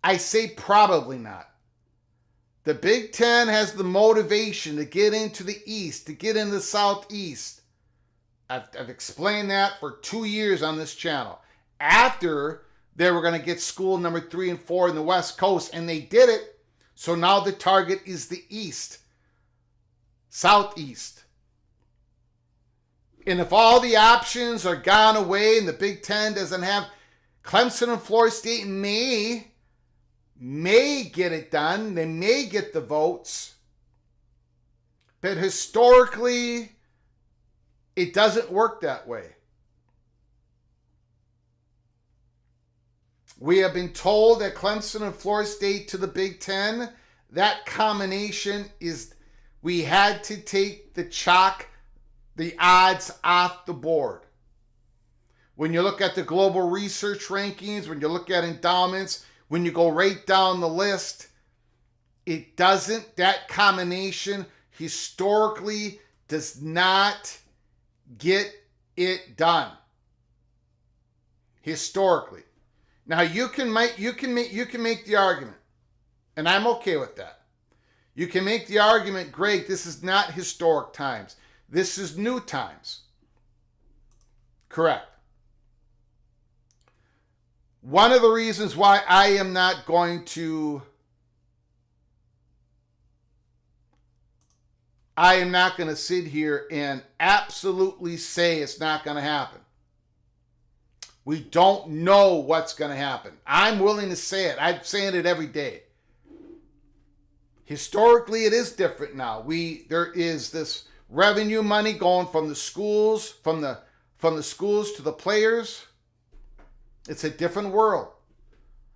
I say probably not. The Big Ten has the motivation to get into the East, to get into the Southeast. I've explained that for 2 years on this channel. After they were going to get school number 3 and 4 in the West Coast, and they did it. So now the target is the East, Southeast. And if all the options are gone away and the Big Ten doesn't have, Clemson and Florida State may get it done. They may get the votes. But historically, it doesn't work that way. We have been told that Clemson and Florida State to the Big Ten, that combination is, we had to take the odds off the board. When you look at the global research rankings, when you look at endowments, when you go right down the list, that combination historically does not get it done. Historically. Now you can make the argument, and I'm okay with that. You can make the argument, great, this is not historic times. This is new times. Correct. One of the reasons why I am not going to sit here and absolutely say it's not going to happen. We don't know what's going to happen. I'm willing to say it. I'm saying it every day. Historically, it is different now. There is this revenue money going from the schools, from the schools to the players. It's a different world.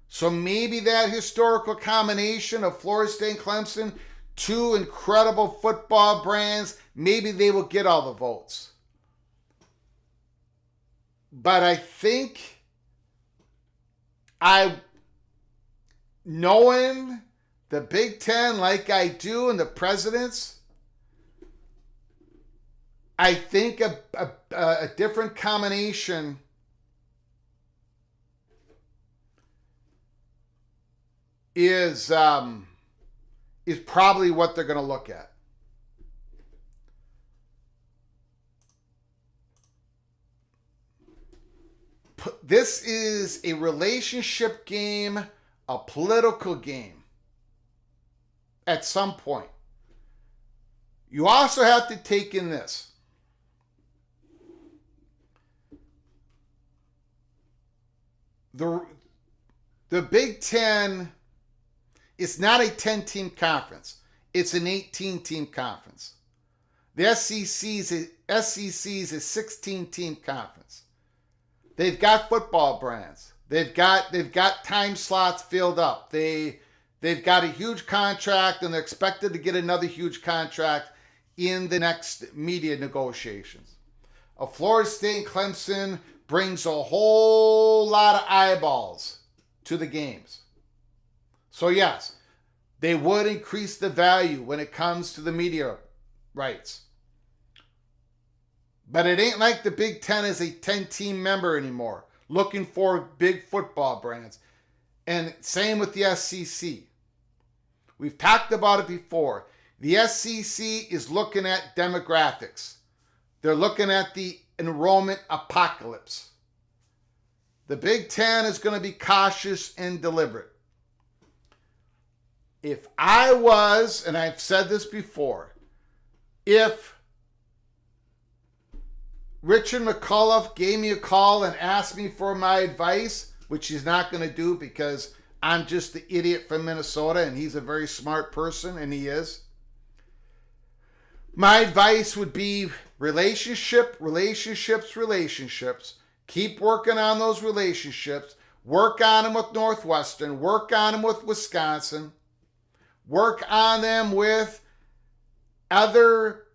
So maybe that historical combination of Florida State and Clemson, two incredible football brands, maybe they will get all the votes. But I think knowing the Big Ten like I do and the presidents, I think a different combination is probably what they're going to look at. This is a relationship game, a political game at some point. You also have to take in this. The Big Ten is not a 10-team conference. It's an 18-team conference. The SEC is a 16-team conference. They've got football brands. They've got time slots filled up. They've got a huge contract, and they're expected to get another huge contract in the next media negotiations. A Florida State and Clemson brings a whole lot of eyeballs to the games. So yes, they would increase the value when it comes to the media rights. But it ain't like the Big Ten is a 10-team member anymore, looking for big football brands. And same with the SEC. We've talked about it before. The SEC is looking at demographics. They're looking at the enrollment apocalypse. The Big Ten is going to be cautious and deliberate. If I was, and I've said this before, if Richard McCullough gave me a call and asked me for my advice, which he's not going to do because I'm just the idiot from Minnesota and he's a very smart person, and he is. My advice would be relationships. Keep working on those relationships. Work on them with Northwestern. Work on them with Wisconsin. Work on them with other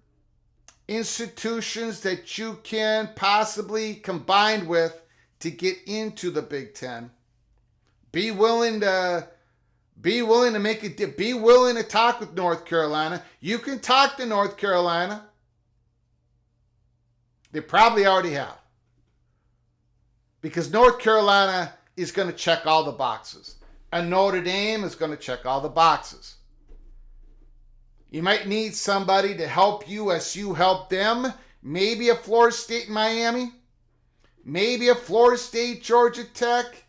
institutions that you can possibly combine with to get into the Big Ten. Be willing to make it. Be willing to talk with North Carolina. You can talk to North Carolina. They probably already have, because North Carolina is going to check all the boxes, and Notre Dame is going to check all the boxes. You might need somebody to help you as you help them. Maybe a Florida State Miami. Maybe a Florida State Georgia Tech.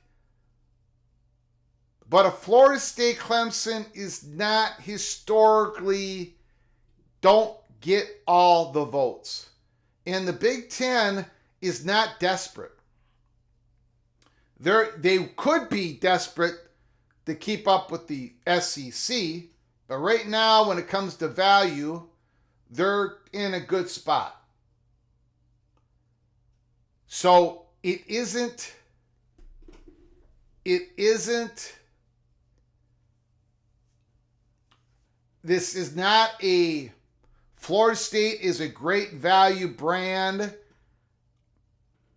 But a Florida State Clemson is not historically, don't get all the votes. And the Big Ten is not desperate. They could be desperate to keep up with the SEC. But right now, when it comes to value, they're in a good spot. So this is not a, Florida State is a great value brand.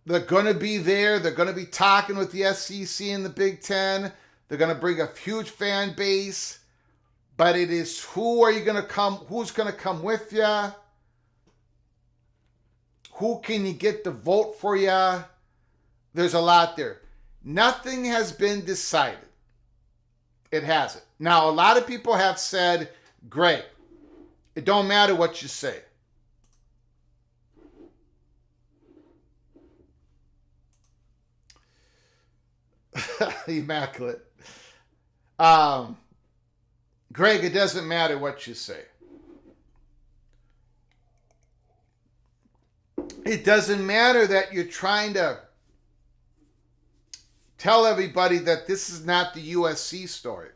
They're going to be there. They're going to be talking with the SEC and the Big Ten. They're going to bring a huge fan base. But it is who's going to come with you? Who can you get to vote for you? There's a lot there. Nothing has been decided. It hasn't. Now, a lot of people have said, great, it don't matter what you say. Immaculate. Greg, it doesn't matter what you say. It doesn't matter that you're trying to tell everybody that this is not the USC story,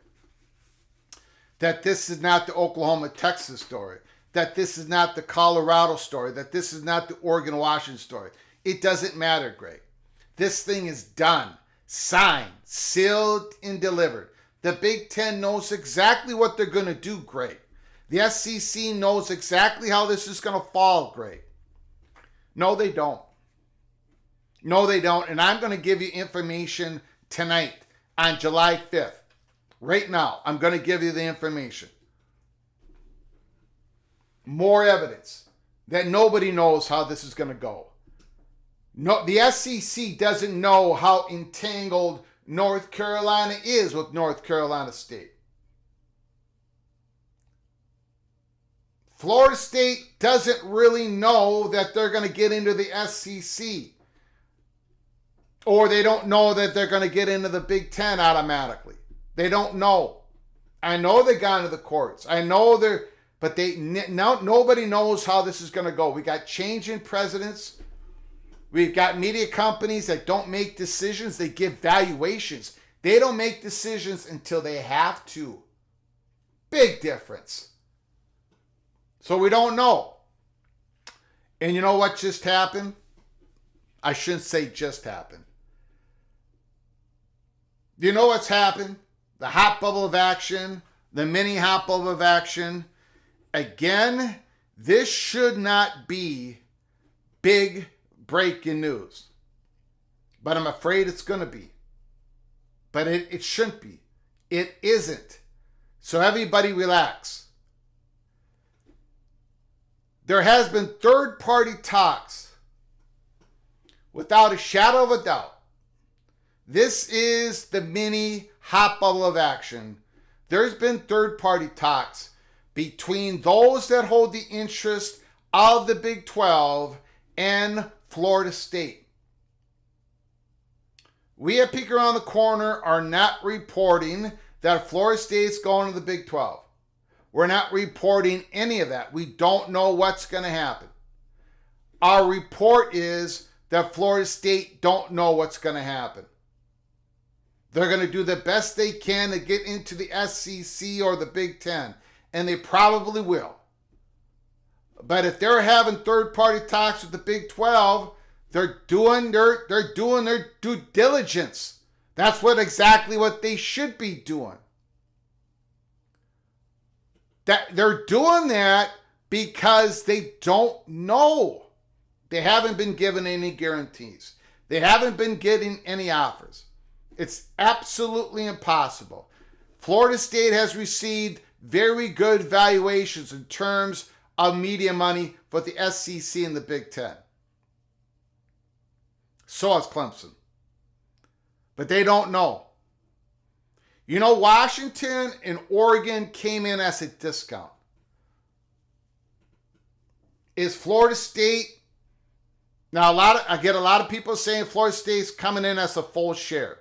that this is not the Oklahoma-Texas story, that this is not the Colorado story, that this is not the Oregon-Washington story. It doesn't matter, Greg. This thing is done, signed, sealed, and delivered. The Big Ten knows exactly what they're going to do, Greg. The SEC knows exactly how this is going to fall, Greg. No, they don't. No, they don't. And I'm going to give you information tonight on July 5th. Right now, I'm going to give you the information. More evidence. that nobody knows how this is going to go. No, the SEC doesn't know how entangled North Carolina is with North Carolina State. Florida State doesn't really know that they're going to get into the SEC. Or they don't know that they're going to get into the Big Ten automatically. They don't know. I know they got into the courts. I know they're, but nobody knows how this is going to go. We got changing presidents. We've got media companies that don't make decisions. They give valuations. They don't make decisions until they have to. Big difference. So we don't know. And you know what just happened? I shouldn't say just happened. Do you know what's happened? The hot bubble of action, the mini hot bubble of action. Again, this should not be big breaking news. But I'm afraid it's going to be. But it shouldn't be. It isn't. So everybody relax. There has been third-party talks, without a shadow of a doubt. This is the mini hot bubble of action. There's been third-party talks between those that hold the interest of the Big 12 and Florida State. We at Peek Around the Corner are not reporting that Florida State's going to the Big 12. We're not reporting any of that. We don't know what's going to happen. Our report is that Florida State don't know what's going to happen. They're going to do the best they can to get into the SEC or the Big Ten, and they probably will. But if they're having third-party talks with the Big 12, they're doing their due diligence. That's exactly what they should be doing. That they're doing that because they don't know. They haven't been given any guarantees. They haven't been getting any offers. It's absolutely impossible. Florida State has received very good valuations in terms of media money for the SEC and the Big Ten. So has Clemson. But they don't know. You know, Washington and Oregon came in as a discount. Is Florida State... Now, I get a lot of people saying Florida State's coming in as a full share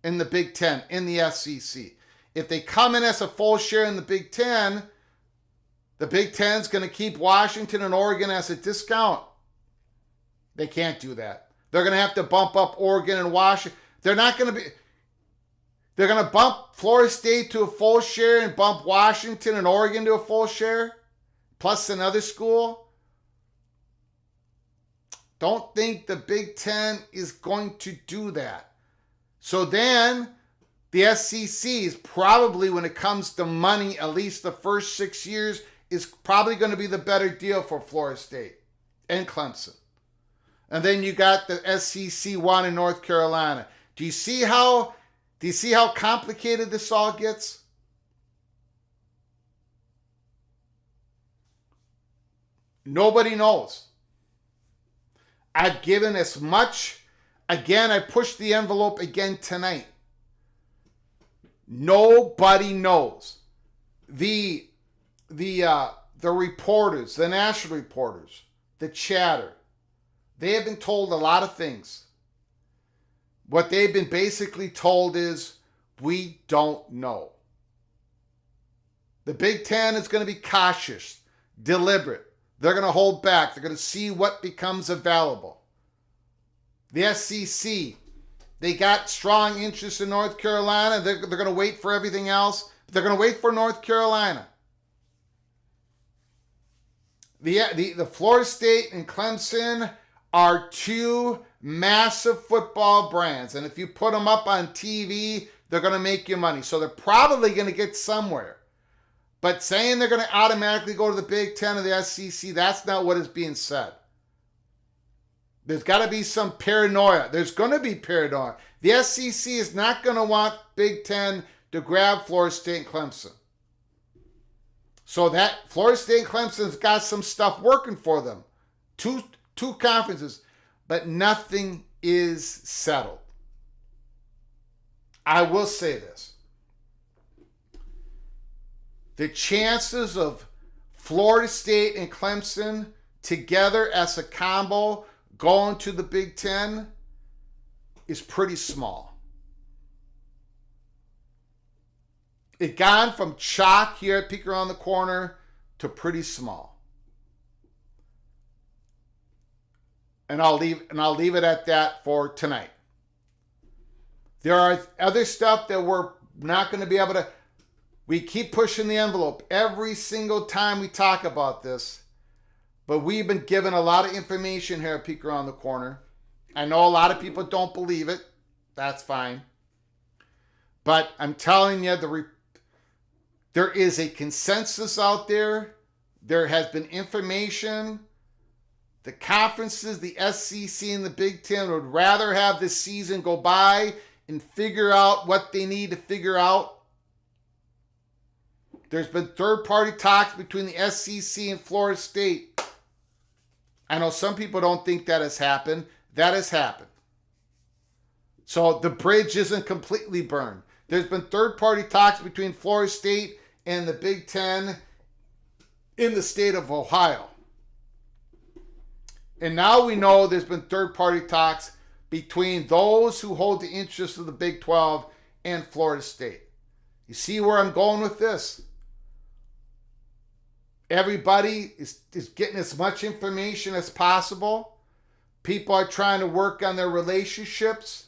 in the Big Ten, in the SEC. If they come in as a full share in the Big Ten Ten's going to keep Washington and Oregon as a discount. They can't do that. They're going to have to bump up Oregon and Washington. They're going to bump Florida State to a full share and bump Washington and Oregon to a full share, plus another school. Don't think the Big Ten is going to do that. So then the SEC is probably, when it comes to money, at least the first 6 years, is probably going to be the better deal for Florida State and Clemson. And then you got the SEC one in North Carolina. Do you see how complicated this all gets? Nobody knows. I've given as much. Again, I pushed the envelope again tonight. Nobody knows. The reporters, the national reporters, the chatter, they have been told a lot of things. What they've been basically told is, we don't know. The Big Ten is going to be cautious, deliberate. They're going to hold back. They're going to see what becomes available. The SEC, they got strong interest in North Carolina. They're going to wait for everything else. But they're going to wait for North Carolina. The Florida State and Clemson are two massive football brands. And if you put them up on TV, they're going to make you money. So they're probably going to get somewhere. But saying they're going to automatically go to the Big Ten or the SEC, that's not what is being said. There's got to be some paranoia. There's going to be paranoia. The SEC is not going to want Big Ten to grab Florida State and Clemson. So that Florida State and Clemson's got some stuff working for them. Two conferences, but nothing is settled. I will say this. The chances of Florida State and Clemson together as a combo going to the Big Ten is pretty small. It gone from chalk here at Peek Around the Corner to pretty small. And I'll leave it at that for tonight. There are other stuff that we're not going to be able to. We keep pushing the envelope every single time we talk about this, but we've been given a lot of information here at Peek Around the Corner. I know a lot of people don't believe it. That's fine. But I'm telling you, there is a consensus out there. There has been information. The conferences, the SEC and the Big Ten would rather have this season go by and figure out what they need to figure out. There's been third-party talks between the SEC and Florida State. I know some people don't think that has happened. That has happened. So the bridge isn't completely burned. There's been third-party talks between Florida State and the Big Ten in the state of Ohio. And now we know there's been third-party talks between those who hold the interests of the Big 12 and Florida State. You see where I'm going with this? Everybody is getting as much information as possible. People are trying to work on their relationships.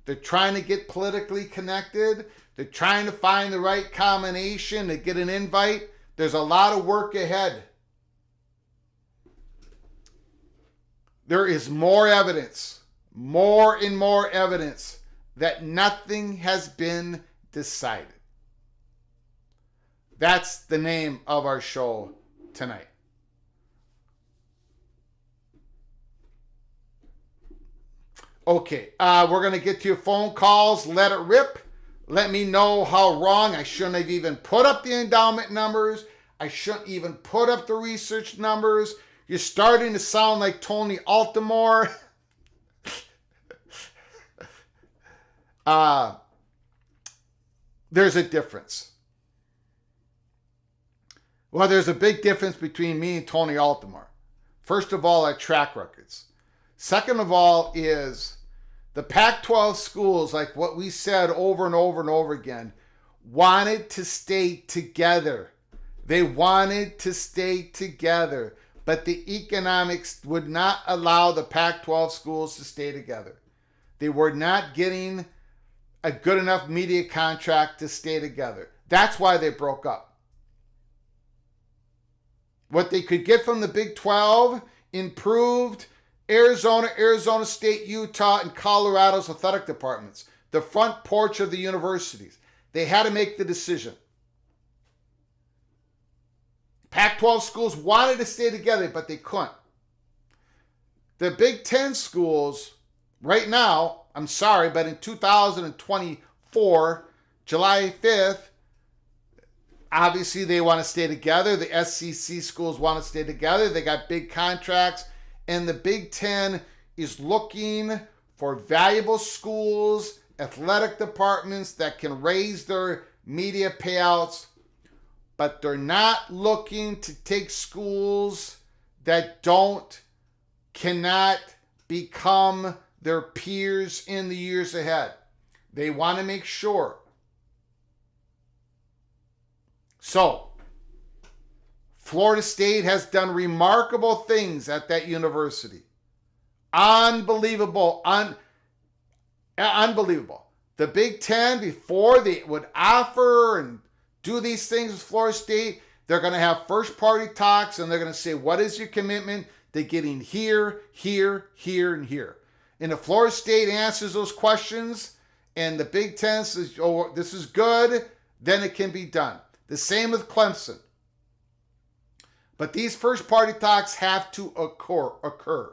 They're trying to get politically connected. They're trying to find the right combination to get an invite. There's a lot of work ahead. There is more evidence, more and more evidence that nothing has been decided. That's the name of our show tonight. Okay, we're going to get to your phone calls. Let it rip. Let me know how wrong. I shouldn't have even put up the endowment numbers. I shouldn't even put up the research numbers. You're starting to sound like Tony Altimore. There's a difference. Well, there's a big difference between me and Tony Altimore. First of all, our track records. Second of all is the Pac-12 schools, like what we said over and over and over again, wanted to stay together. They wanted to stay together, but the economics would not allow the Pac-12 schools to stay together. They were not getting a good enough media contract to stay together. That's why they broke up. What they could get from the Big 12 improved Arizona, Arizona State, Utah, and Colorado's athletic departments, the front porch of the universities. They had to make the decision. Pac-12 schools wanted to stay together, but they couldn't. The Big Ten schools, right now, I'm sorry, but in 2024, July 5th, obviously they want to stay together. The SEC schools want to stay together. They got big contracts. And the Big Ten is looking for valuable schools, athletic departments that can raise their media payouts, but they're not looking to take schools that cannot become their peers in the years ahead. They want to make sure. So, Florida State has done remarkable things at that university. Unbelievable. Unbelievable. The Big Ten, before they would offer and do these things with Florida State, they're going to have first-party talks, and they're going to say, what is your commitment to getting here, here, here, and here? And if Florida State answers those questions, and the Big Ten says, oh, this is good, then it can be done. The same with Clemson. But these first-party talks have to occur.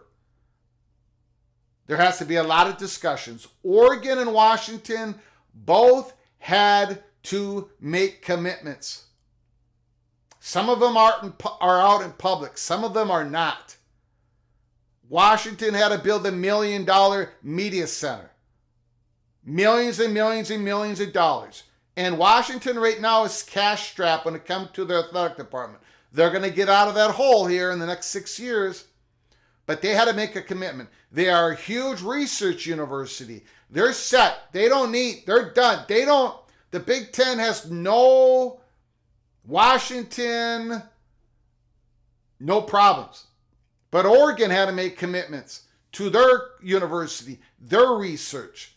There has to be a lot of discussions. Oregon and Washington both had to make commitments. Some of them are out in public. Some of them are not. Washington had to build $1 million media center. Millions and millions and millions of dollars. And Washington right now is cash strapped when it comes to their athletic department. They're going to get out of that hole here in the next 6 years. But they had to make a commitment. They are a huge research university. They're set. They're done. The Big Ten has no Washington, no problems. But Oregon had to make commitments to their university, their research.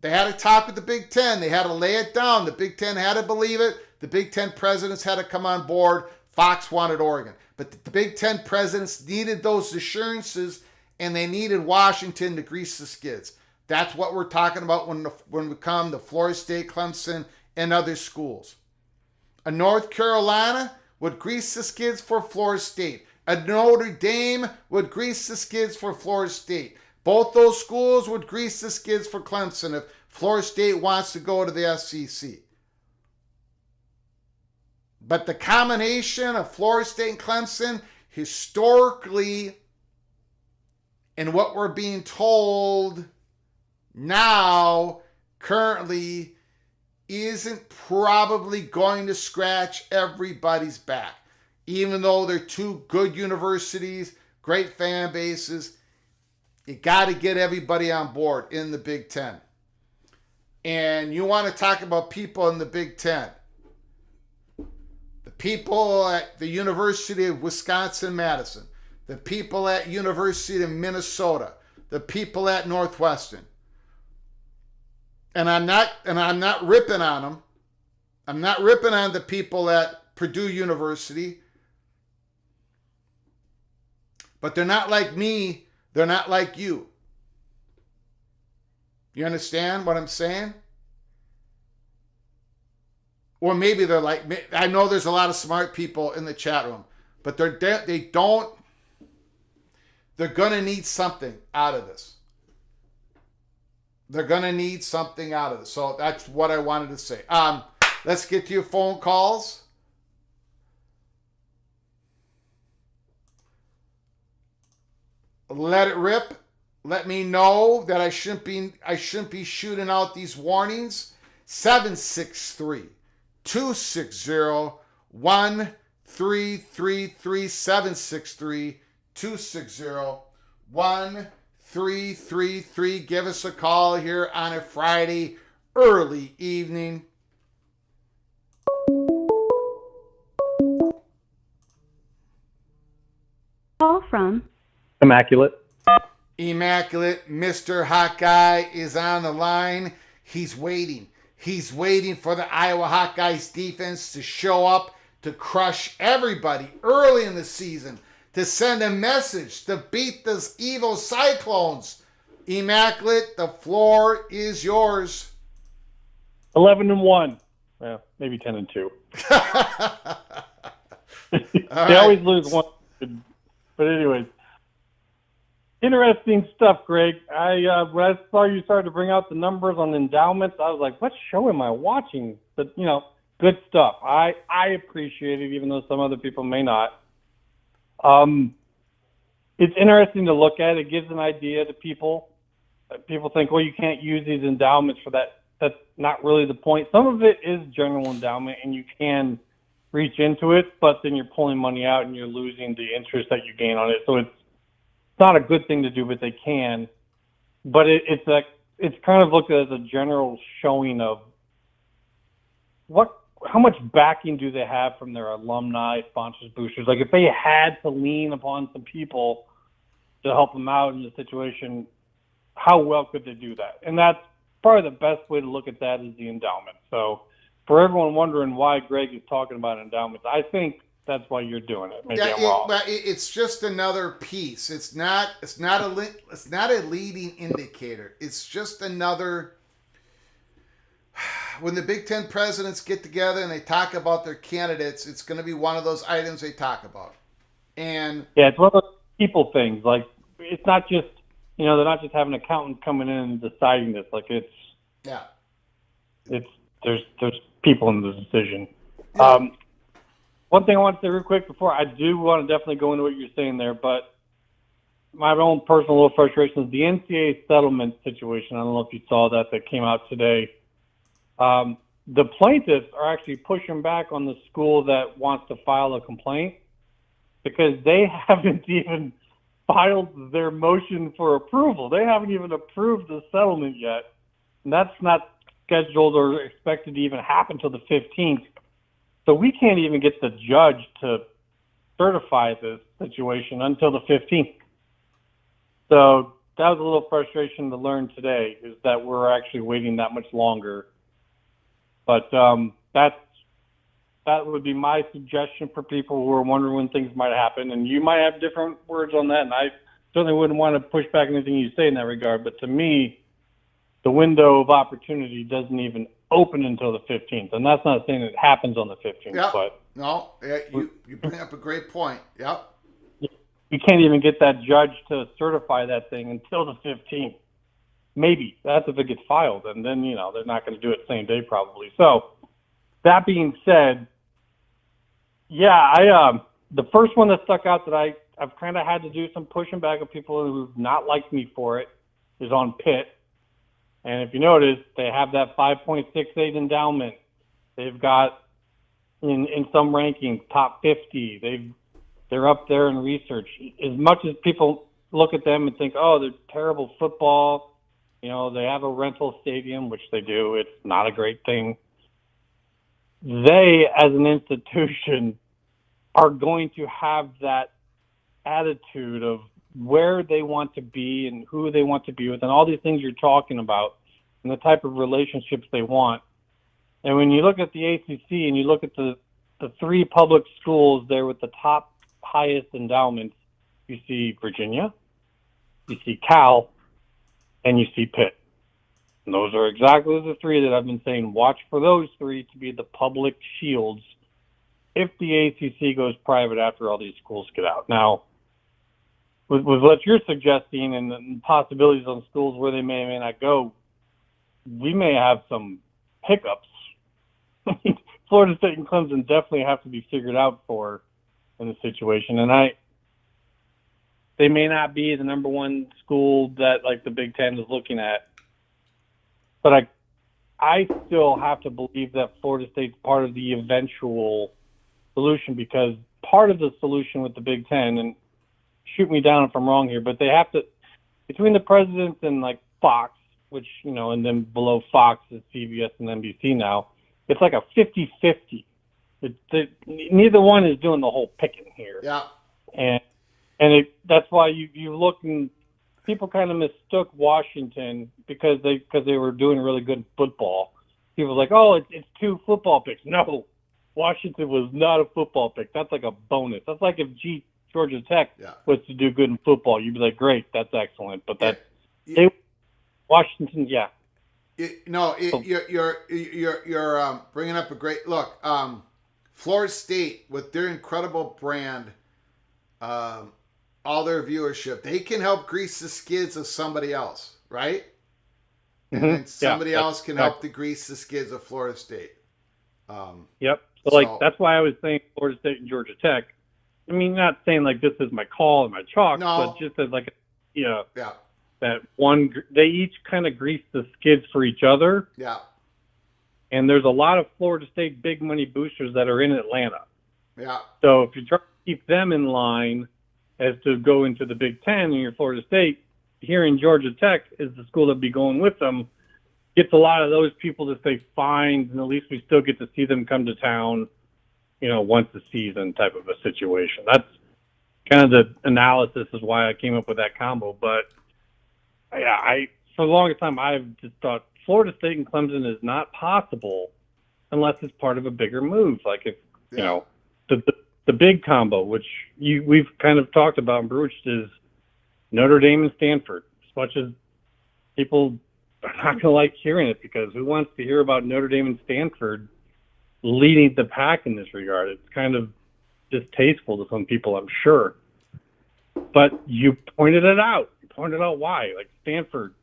They had to talk with the Big Ten. They had to lay it down. The Big Ten had to believe it. The Big Ten presidents had to come on board. Fox wanted Oregon. But the Big Ten presidents needed those assurances, and they needed Washington to grease the skids. That's what we're talking about when we come to Florida State, Clemson, and other schools. A North Carolina would grease the skids for Florida State. A Notre Dame would grease the skids for Florida State. Both those schools would grease the skids for Clemson if Florida State wants to go to the SEC. But the combination of Florida State and Clemson, historically, and what we're being told now, currently, isn't probably going to scratch everybody's back. Even though they're two good universities, great fan bases, you got to get everybody on board in the Big Ten. And you want to talk about people in the Big Ten. The people at the University of Wisconsin-Madison, the people at University of Minnesota, the people at Northwestern. And I'm not ripping on them. I'm not ripping on the people at Purdue University. But they're not like me. They're not like you. You understand what I'm saying? Or maybe they're like me. I know there's a lot of smart people in the chat room, but they're going to need something out of this. They're going to need something out of this. So that's what I wanted to say. Let's get to your phone calls. Let it rip. Let me know that I shouldn't be shooting out these warnings. 763-260-1333 763-260-1333. Give us a call here on a Friday early evening. Call from Immaculate. Mr. Hawkeye is on the line. He's waiting. He's waiting for the Iowa Hawkeyes defense to show up to crush everybody early in the season, to send a message to beat those evil Cyclones. Immaculate, the floor is yours. 11-1. Well, maybe 10-2. They always lose one. But anyways, interesting stuff, Greg. When I saw you started to bring out the numbers on endowments, I was like, what show am I watching? But, good stuff. I appreciate it, even though some other people may not. It's interesting to look at. It gives an idea to people. People think, well, you can't use these endowments for that. That's not really the point. Some of it is general endowment, and you can reach into it, but then you're pulling money out and you're losing the interest that you gain on it. So it's not a good thing to do, but they can. But it's kind of looked at as a general showing of how much backing do they have from their alumni, sponsors, boosters. Like if they had to lean upon some people to help them out in the situation, how well could they do that? And that's probably the best way to look at that is the endowment. So for everyone wondering why Greg is talking about endowments, I think that's why you're doing it. Maybe I'm wrong. It's just another piece. It's not a leading indicator. It's just another. When the Big Ten presidents get together and they talk about their candidates, it's going to be one of those items they talk about. And yeah, it's one of those people things. Like it's not just they're not just having an accountant coming in and deciding this. Like there's people in the decision. Yeah. One thing I want to say real quick before I do want to definitely go into what you're saying there, but my own personal little frustration is the NCAA settlement situation. I don't know if you saw that came out today. The plaintiffs are actually pushing back on the school that wants to file a complaint because they haven't even filed their motion for approval. They haven't even approved the settlement yet. And that's not scheduled or expected to even happen until the 15th. So we can't even get the judge to certify this situation until the 15th. So that was a little frustration to learn today, is that we're actually waiting that much longer. But that would be my suggestion for people who are wondering when things might happen. And you might have different words on that, and I certainly wouldn't want to push back anything you say in that regard. But to me, the window of opportunity doesn't even open until the 15th. And that's not saying it happens on the 15th. Yep. But no, you bring up a great point. Yep. You can't even get that judge to certify that thing until the 15th. Maybe. That's if it gets filed. And then, they're not going to do it same day probably. So that being said, yeah, the first one that stuck out that I've kind of had to do some pushing back of people who've not liked me for it is on Pitt. And if you notice, they have that 5.68 endowment. They've got in some rankings top 50. They're up there in research. As much as people look at them and think, oh, they're terrible football, they have a rental stadium, which they do. It's not a great thing. They, as an institution, are going to have that attitude of where they want to be and who they want to be with and all these things you're talking about and the type of relationships they want. And when you look at the ACC and you look at the three public schools there with the top highest endowments, you see Virginia, you see Cal, and you see Pitt. And those are exactly the three that I've been saying. Watch for those three to be the public shields if the ACC goes private after all these schools get out. Now, with what you're suggesting and the possibilities on schools where they may or may not go, we may have some hiccups. Florida State and Clemson definitely have to be figured out for in the situation. And they may not be the number one school that like the Big Ten is looking at. But I still have to believe that Florida State's part of the eventual solution, because part of the solution with the Big Ten, and shoot me down if I'm wrong here, but they have to, between the presidents and like Fox, which, and then below Fox is CBS and NBC now, it's like a 50-50. Neither one is doing the whole picking here. Yeah. And that's why you look and people kind of mistook Washington because they were doing really good football. People were like, oh, it's two football picks. No, Washington was not a football pick. That's like a bonus. That's like if Georgia Tech was to do good in football, you'd be like, great, that's excellent. But Washington, yeah. You're bringing up a great look. Florida State, with their incredible brand, all their viewership, they can help grease the skids of somebody else, right? And then somebody else can help to grease the skids of Florida State. Yep. So that's why I was saying Florida State and Georgia Tech. I mean, not saying like this is my call and my chalk, but just as like, that one, they each kind of grease the skids for each other. Yeah. And there's a lot of Florida State big money boosters that are in Atlanta. Yeah. So if you try to keep them in line as to go into the Big Ten and your Florida State, here in Georgia Tech is the school that be going with them, gets a lot of those people to stay fines, and at least we still get to see them come to town, once a season type of a situation. That's kind of the analysis is why I came up with that combo. But yeah, for the longest time, I've just thought Florida State and Clemson is not possible unless it's part of a bigger move. Like if, the big combo, which we've kind of talked about and broached, is Notre Dame and Stanford. As much as people are not going to like hearing it, because who wants to hear about Notre Dame and Stanford leading the pack in this regard? It's kind of distasteful to some people, I'm sure. But you pointed it out. You pointed out why. Like Stanford,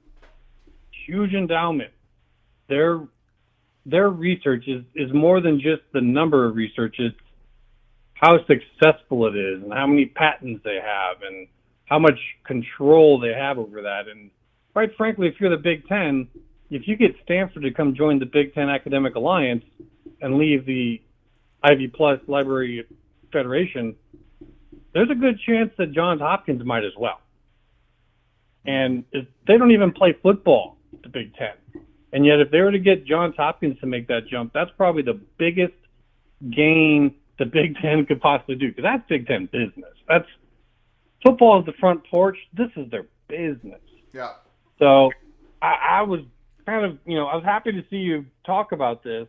huge endowment. Their research is more than just the number of research. how successful it is and how many patents they have and how much control they have over that. And quite frankly, if you're the Big Ten, if you get Stanford to come join the Big Ten Academic Alliance and leave the Ivy Plus Library Federation, there's a good chance that Johns Hopkins might as well. And they don't even play football, the Big Ten. And yet if they were to get Johns Hopkins to make that jump, that's probably the biggest gain the Big Ten could possibly do, because that's Big Ten business. That's football is the front porch. This is their business. Yeah. So I was kind of, I was happy to see you talk about this.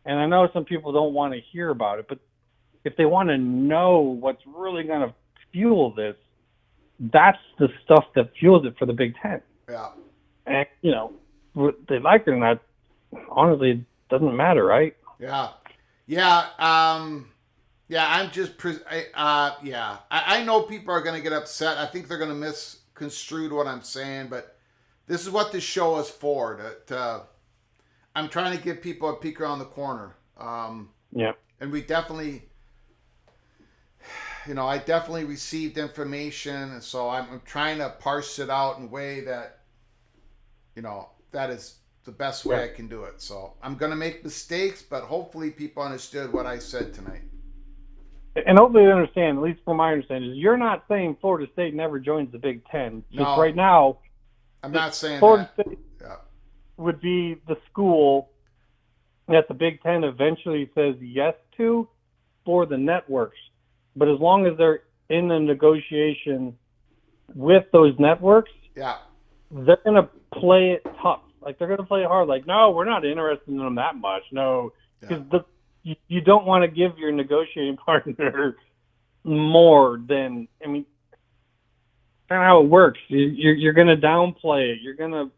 And I know some people don't want to hear about it, but if they want to know what's really going to fuel this, that's the stuff that fuels it for the Big Ten. Yeah. And, they like it or not, honestly, it doesn't matter, right? Yeah. Yeah. I'm just, I know people are going to get upset. I think they're going to misconstrue what I'm saying, but this is what this show is for. I'm trying to give people a peek around the corner. Yeah. And we definitely, I definitely received information, and so I'm trying to parse it out in a way that, that is the best way I can do it. So I'm going to make mistakes, but hopefully people understood what I said tonight. And hopefully they understand, at least from my understanding, is you're not saying Florida State never joins the Big Ten. Just No, right now, I'm not saying Florida that. State would be the school that the Big Ten eventually says yes to for the networks. But as long as they're in the negotiation with those networks, they're going to play it tough. Like, they're going to play it hard. Like, no, we're not interested in them that much. No, because you don't want to give your negotiating partner more than, kind of how it works. You're going to downplay it. You're going to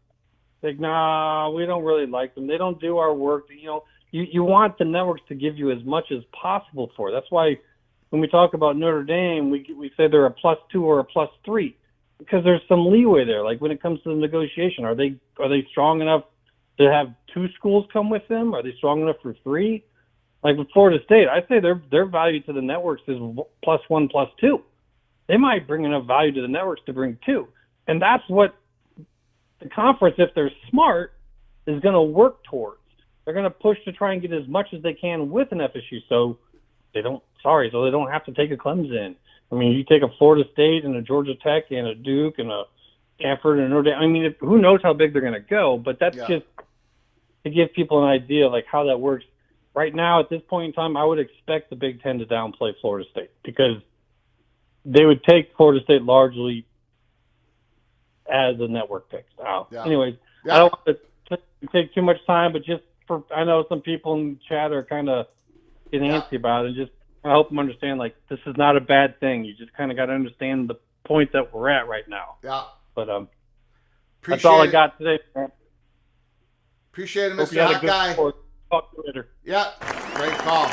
think, nah, we don't really like them. They don't do our work. You want the networks to give you as much as possible for it. That's why when we talk about Notre Dame, we say they're a +2 or a +3 because there's some leeway there. Like when it comes to the negotiation, are they strong enough to have 2 schools come with them? Are they strong enough for 3? Like with Florida State, I say their value to the networks is +1, +2. They might bring enough value to the networks to bring 2. And that's what the conference, if they're smart, is going to work towards. They're going to push to try and get as much as they can with an FSU so they don't have to take a Clemson. You take a Florida State and a Georgia Tech and a Duke and a Stanford and Notre Dame. Who knows how big they're going to go, but that's just to give people an idea like how that works. Right now, at this point in time, I would expect the Big Ten to downplay Florida State because they would take Florida State largely as a network pick. Anyways, I don't want to take too much time, but I know some people in the chat are kind of getting antsy about it. And just I help them understand, like, this is not a bad thing. You just kind of got to understand the point that we're at right now. Yeah. But that's all I got today, man. Appreciate it, Mr. Hot Guy. Report. Talk to you later. Yeah, great call.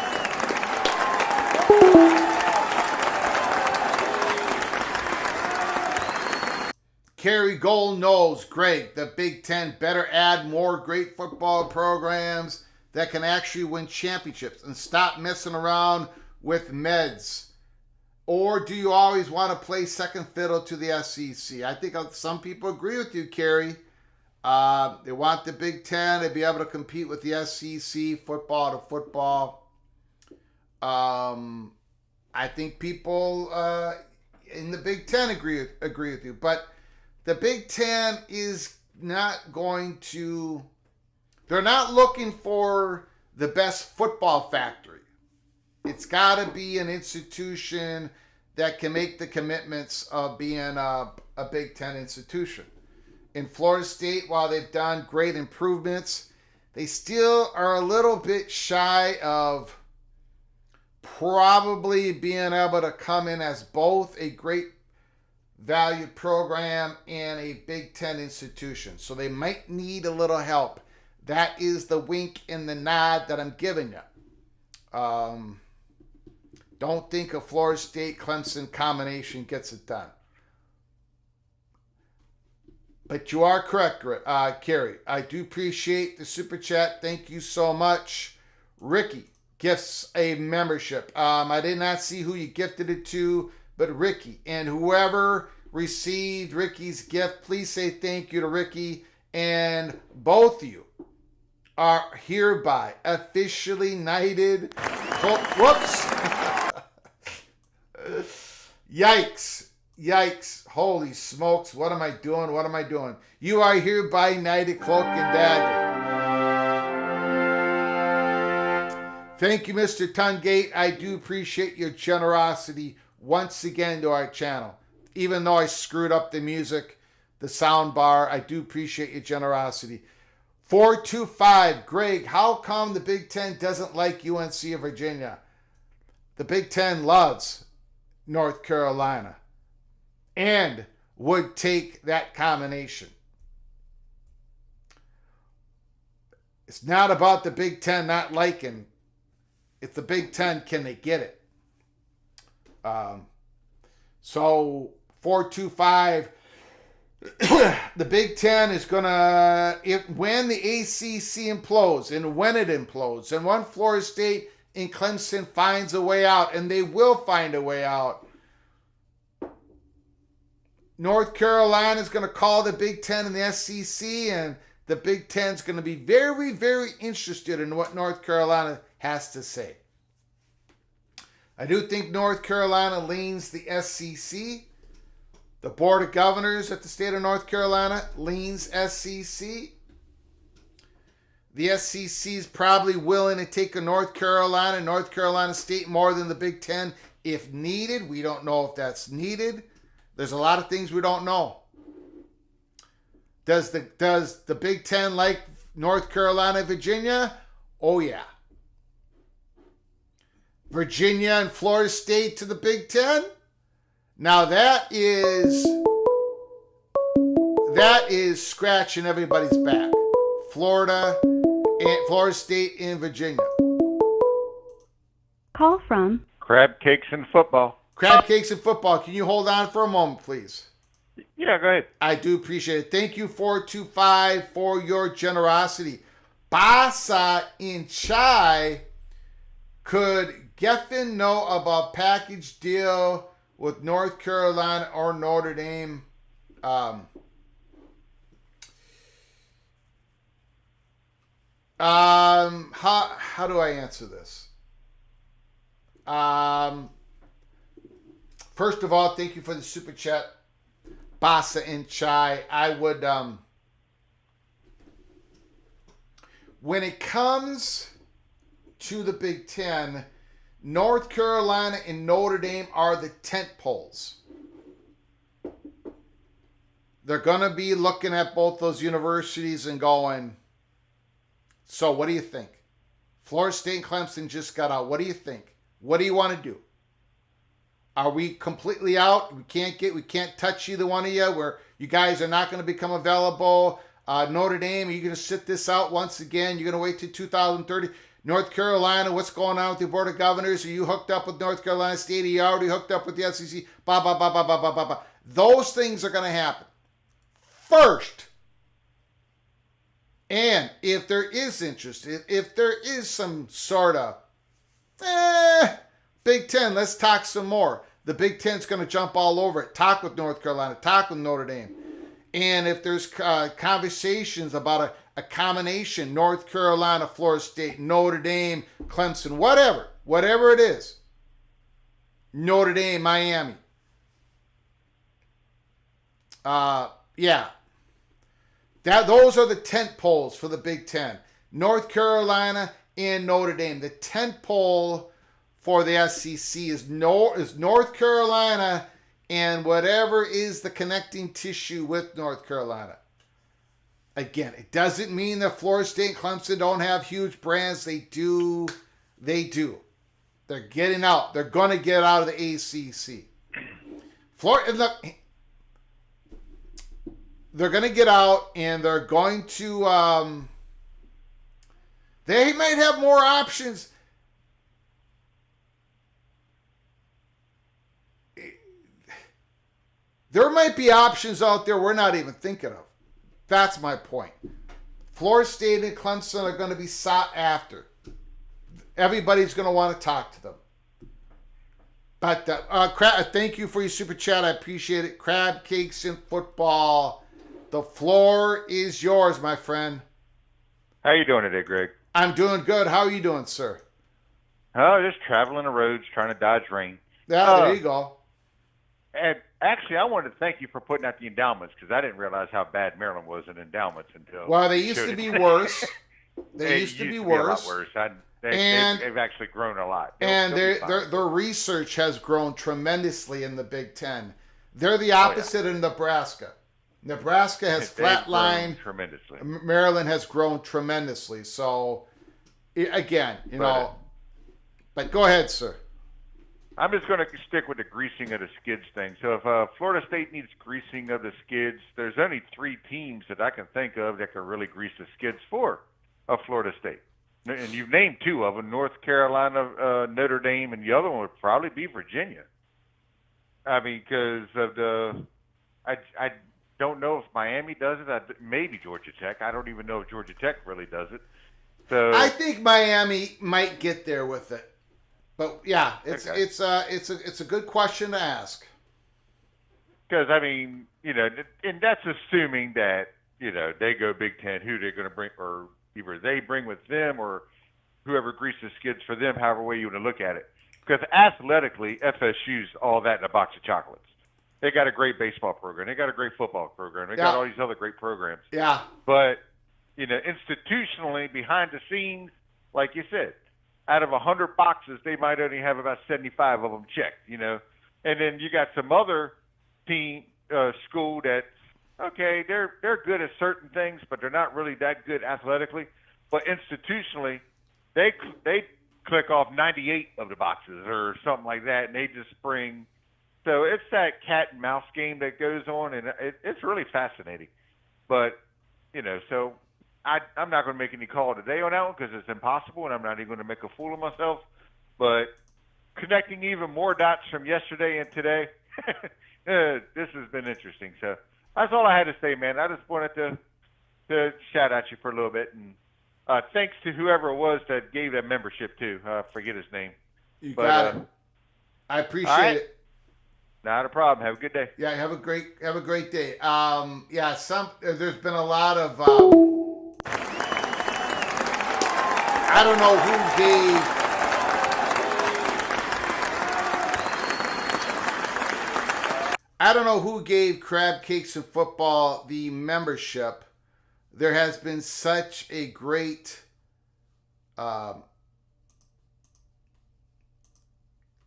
Kerry Gold knows, Greg, the Big Ten better add more great football programs that can actually win championships and stop messing around with meds. Or do you always want to play second fiddle to the SEC? I think some people agree with you, Kerry. They want the Big Ten to be able to compete with the SEC, football to football. I think people in the Big Ten agree with you, but the Big Ten is not going to. They're not looking for the best football factory. It's got to be an institution that can make the commitments of being a Big Ten institution. In Florida State, while they've done great improvements, they still are a little bit shy of probably being able to come in as both a great valued program and a Big Ten institution. So they might need a little help. That is the wink and the nod that I'm giving you. Don't think a Florida State-Clemson combination gets it done. But you are correct, Kerry. I do appreciate the super chat. Thank you so much. Ricky, gifts a membership. I did not see who you gifted it to, but Ricky. And whoever received Ricky's gift, please say thank you to Ricky. And both of you are hereby officially knighted. Whoops. Yikes. Holy smokes. What am I doing? You are hereby knighted cloak and dagger. Thank you, Mr. Tungate. I do appreciate your generosity once again to our channel. Even though I screwed up the music, the sound bar, I do appreciate your generosity. 425, Greg, how come the Big Ten doesn't like UNC of Virginia? The Big Ten loves North Carolina and would take that combination. It's not about the Big Ten not liking. It's the Big Ten, can they get it? So 425, the Big Ten is gonna, when the ACC implodes and when it implodes, and when Florida State and Clemson finds a way out, and they will find a way out, North Carolina is going to call the Big Ten and the SEC, and the Big Ten is going to be very, very interested in what North Carolina has to say. I do think North Carolina leans the SEC. The Board of Governors at the state of North Carolina leans SEC. The SEC is probably willing to take a North Carolina State more than the Big Ten if needed. We don't know if that's needed. There's a lot of things we don't know. Does the Big Ten like North Carolina, Virginia? Oh, yeah. Virginia and Florida State to the Big Ten? Now that is scratching everybody's back. Florida State and Virginia. Call from Crab Cakes and Football. Crab Cakes and Football. Can you hold on for a moment, please? Yeah, go ahead. I do appreciate it. Thank you, 425, for your generosity. Basa in Chai, could Geffen know about package deal with North Carolina or Notre Dame? How do I answer this? First of all, thank you for the super chat, Basa and Chai. I would, when it comes to the Big Ten, North Carolina and Notre Dame are the tent poles. They're going to be looking at both those universities and going, so what do you think? Florida State and Clemson just got out. What do you think? What do you want to do? Are we completely out? We can't touch either one of you. Where you guys are not going to become available. Notre Dame, are you going to sit this out once again? You're going to wait till 2030. North Carolina, what's going on with the Board of Governors? Are you hooked up with North Carolina State? Are you already hooked up with the SEC? Those things are going to happen first. And if there is interest, if there is some sort of, Big Ten, let's talk some more. The Big Ten's going to jump all over it. Talk with North Carolina. Talk with Notre Dame. And if there's conversations about a combination, North Carolina, Florida State, Notre Dame, Clemson, whatever it is, Notre Dame, Miami. Those are the tent poles for the Big Ten. North Carolina and Notre Dame. The tent pole for the SEC is North Carolina and whatever is the connecting tissue with North Carolina. Again, it doesn't mean that Florida State and Clemson don't have huge brands. They do. They're getting out. They're going to get out of the ACC. They're going to get out, and they're going to, they might have more options. There might be options out there we're not even thinking of. That's my point. Florida State and Clemson are going to be sought after. Everybody's going to want to talk to them. But thank you for your super chat. I appreciate it. Crab Cakes and Football. The floor is yours, my friend. How you doing today, Greg? I'm doing good. How are you doing, sir? Oh, just traveling the roads, trying to dodge rain. Yeah, there you go. And actually, I wanted to thank you for putting out the endowments because I didn't realize how bad Maryland was in endowments until. Well, they used to be worse. They used to be worse. A lot worse. They've actually grown a lot. Their research has grown tremendously in the Big Ten. They're the opposite in Nebraska. Nebraska has flatlined tremendously. Maryland has grown tremendously. So, again, but go ahead, sir. I'm just going to stick with the greasing of the skids thing. So if Florida State needs greasing of the skids, there's only 3 teams that I can think of that can really grease the skids for Florida State. And you've named 2 of them, North Carolina, Notre Dame, and the other one would probably be Virginia. I mean, because of I don't know if Miami does it. Maybe Georgia Tech. I don't even know if Georgia Tech really does it. So I think Miami might get there with it. But yeah, it's a good question to ask. Because I mean, and that's assuming that they go Big Ten, who they're going to bring, or either they bring with them, or whoever greases skids for them, however way you want to look at it. Because athletically, FSU's all that in a box of chocolates. They got a great baseball program. They got a great football program. They got all these other great programs. Yeah. But institutionally, behind the scenes, like you said, out of 100 boxes, they might only have about 75 of them checked, And then you got some other team, school that's, okay, they're good at certain things, but they're not really that good athletically. But institutionally, they click off 98 of the boxes or something like that, and they just bring. So it's that cat and mouse game that goes on, and it's really fascinating. But, so I'm not going to make any call today on that one because it's impossible, and I'm not even going to make a fool of myself. But connecting even more dots from yesterday and today, this has been interesting. So that's all I had to say, man. I just wanted to shout at you for a little bit. And thanks to whoever it was that gave that membership, too. I forget his name. You got it. I appreciate it. Not a problem. Have a good day. Yeah, have a great day. There's been a lot of I don't know who gave Crab Cakes and Football the membership. There has been such a great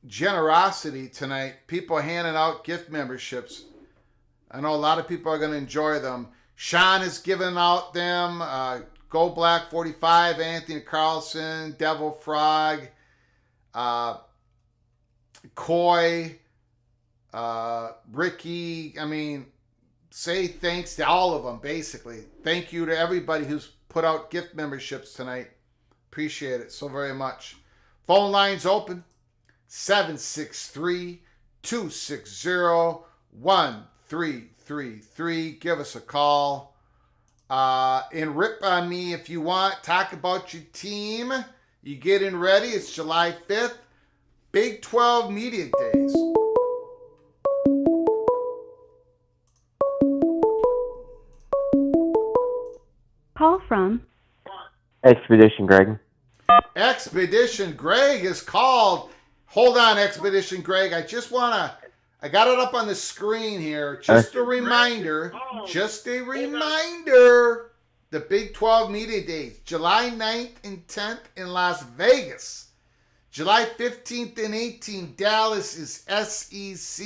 generosity tonight. People handing out gift memberships. I know a lot of people are going to enjoy them. Sean has given out them. Go Black 45, Anthony Carlson, Devil Frog, Coy, Ricky. I mean, say thanks to all of them, basically. Thank you to everybody who's put out gift memberships tonight. Appreciate it so very much. Phone lines open. 763-260-1333. Give us a call. And rip on me if you want. Talk about your team. You getting ready. It's July 5th. Big 12 Media Days. Call from Expedition Greg. Expedition Greg is called. Hold on, Expedition Greg. I got it up on the screen here. Just a reminder. The Big 12 Media Days. July 9th and 10th in Las Vegas. July 15th and 18th, Dallas is SEC.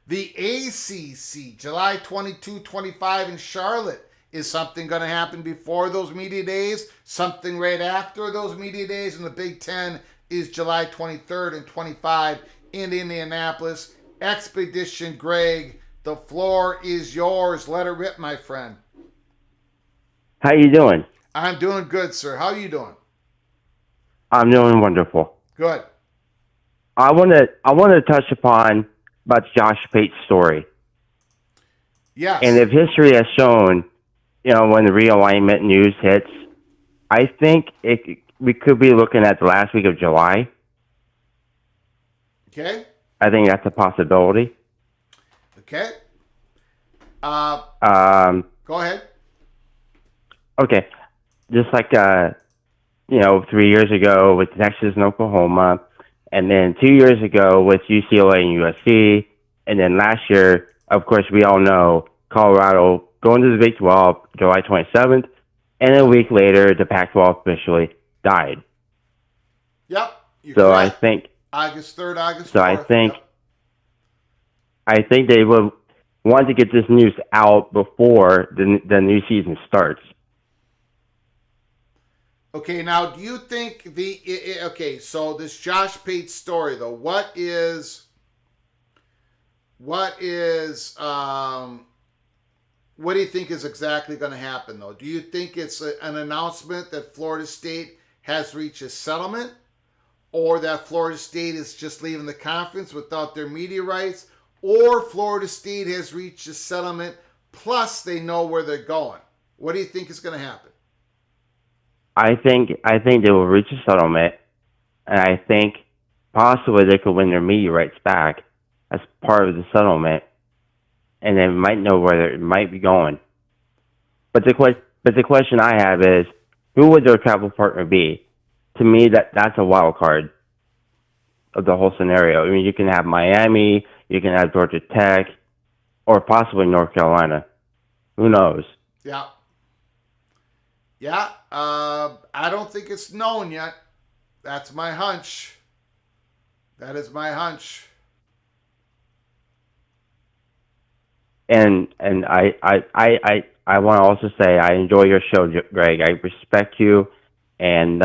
The ACC, July 22, 25 in Charlotte. Is something going to happen before those media days? Something right after those media days? And the Big Ten is July 23rd and 25 in Indianapolis. Expedition Greg, the floor is yours. Let it rip, my friend. How you doing? I'm doing good, sir. How are you doing? I'm doing wonderful. Good. I want to touch upon about Josh Pate's story. Yes. And if history has shown, when the realignment news hits, I think we could be looking at the last week of July. Okay. I think that's a possibility. Okay. Um, Go ahead. okay, just like 3 years ago with Texas and Oklahoma, and then 2 years ago with UCLA and USC, and then last year, of course, we all know Colorado going to the Big 12 July 27th, and a week later, the Pac-12 officially died. Yep. So correct. I think. August 3rd, August 4th. So I think. Yep. I think they would want to get this news out before the new season starts. Okay, now do you think so this Josh Pate story though, what do you think is exactly going to happen though? Do you think it's an announcement that Florida State has reached a settlement, or that Florida State is just leaving the conference without their media rights, or Florida State has reached a settlement plus they know where they're going? What do you think is going to happen? I think they will reach a settlement, and I think possibly they could win their media rights back as part of the settlement, and they might know where it might be going. But the question I have is, who would their travel partner be? To me, that's a wild card of the whole scenario. I mean, you can have Miami, you can have Georgia Tech, or possibly North Carolina. Who knows? Yeah. Yeah, I don't think it's known yet. That's my hunch. That is my hunch. And I want to also say I enjoy your show, Greg. I respect you, and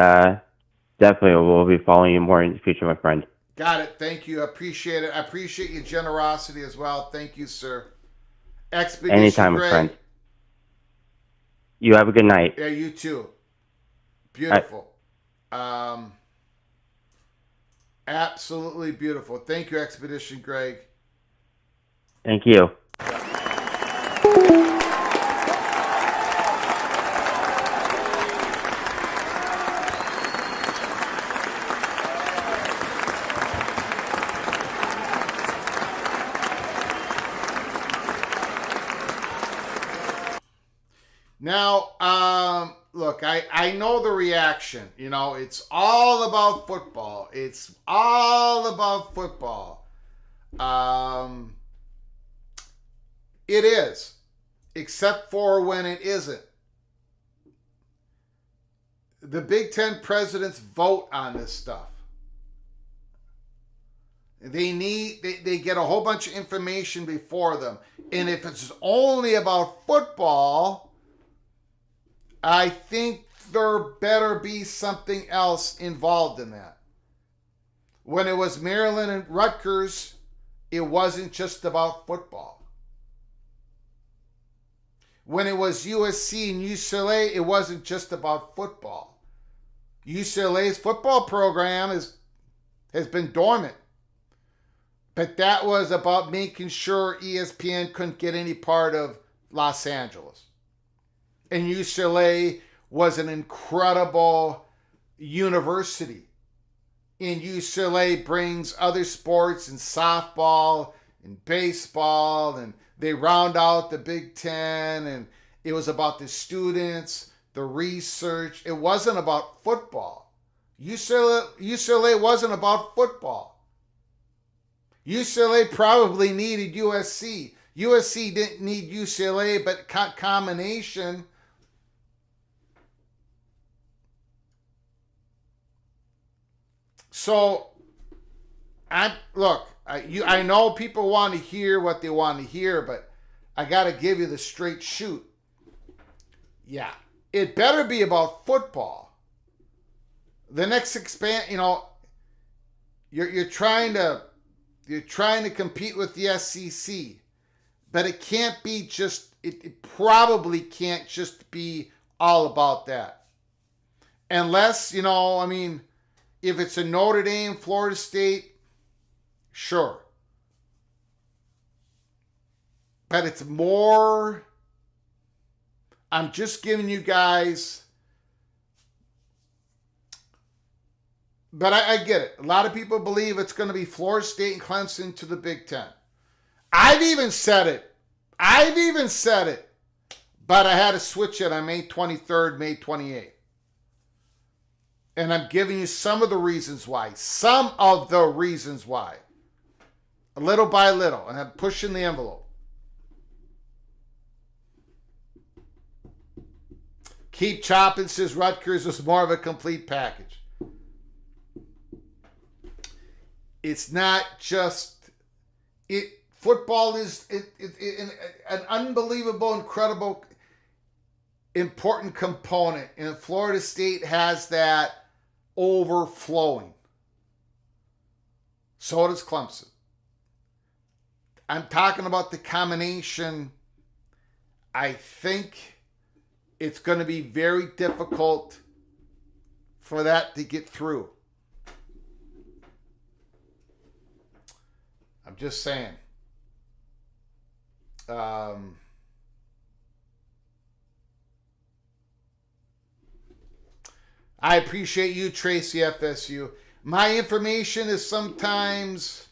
definitely will be following you more in the future, my friend. Got it. Thank you. I appreciate it. I appreciate your generosity as well. Thank you, sir. Expedition Anytime, Greg. my friend. You have a good night. Yeah, you too. Beautiful. Absolutely beautiful. Thank you, Expedition Greg. Thank you. Now, look, I know the reaction. You know, it's all about football. It's all about football. It is, except for when it isn't. The Big Ten presidents vote on this stuff. They get a whole bunch of information before them. And if it's only about football, I think there better be something else involved in that. When it was Maryland and Rutgers, it wasn't just about football. When it was USC and UCLA, it wasn't just about football. UCLA's football program has been dormant. But that was about making sure ESPN couldn't get any part of Los Angeles. And UCLA was an incredible university. And UCLA brings other sports in softball and baseball, and they round out the Big Ten, and it was about the students, the research. It wasn't about football. UCLA wasn't about football. UCLA probably needed USC. USC didn't need UCLA, but combination. So, I know people want to hear what they want to hear, but I got to give you the straight shoot. Yeah, it better be about football. The next you're trying to compete with the SEC, but it can't be just. It probably can't just be all about that, unless if it's a Notre Dame, Florida State, sure. But it's more, I'm just giving you guys But I get it. A lot of people believe it's going to be Florida State and Clemson to the Big Ten. I've even said it. But I had to switch it on May 23rd, May 28th. And I'm giving you some of the reasons why. Little by little. And I'm pushing the envelope. Keep chopping, says Rutgers was more of a complete package. It's not just it. Football is an unbelievable, incredible, important component, and Florida State has that overflowing. So does Clemson. I'm talking about the combination. I think it's going to be very difficult for that to get through. I'm just saying. I appreciate you, Tracy FSU. My information is sometimes,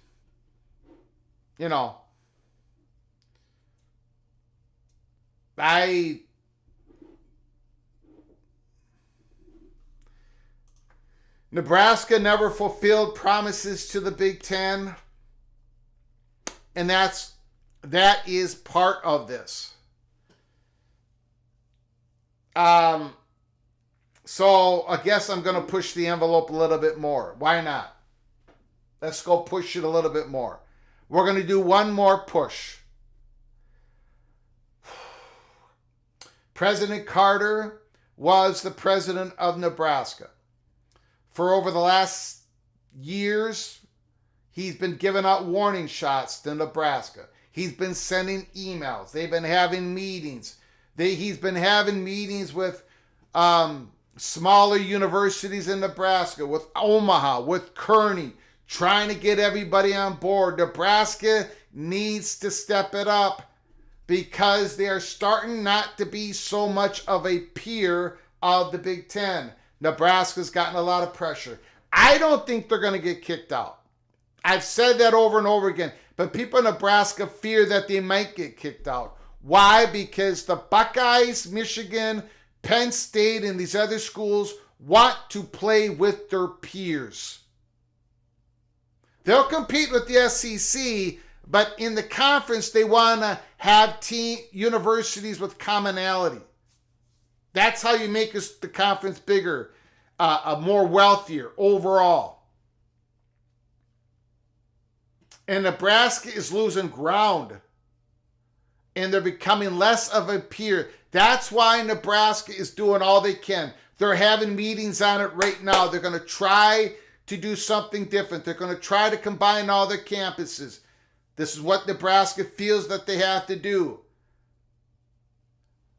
Nebraska never fulfilled promises to the Big Ten, and that is part of this. So I guess I'm going to push the envelope a little bit more. Why not? Let's go push it a little bit more. We're going to do one more push. President Carter was the president of Nebraska. For over the last years, he's been giving out warning shots to Nebraska. He's been sending emails. They've been having meetings. He's been having meetings with smaller universities in Nebraska, with Omaha, with Kearney, trying to get everybody on board. Nebraska needs to step it up because they are starting not to be so much of a peer of the Big Ten. Nebraska's gotten a lot of pressure. I don't think they're going to get kicked out. I've said that over and over again, but people in Nebraska fear that they might get kicked out. Why? Because the Buckeyes, Michigan, Penn State, and these other schools want to play with their peers. They'll compete with the SEC, but in the conference, they want to have universities with commonality. That's how you make the conference bigger, more wealthier overall. And Nebraska is losing ground. And they're becoming less of a peer. That's why Nebraska is doing all they can. They're having meetings on it right now. They're going to try to do something different. They're going to try to combine all their campuses. This is what Nebraska feels that they have to do.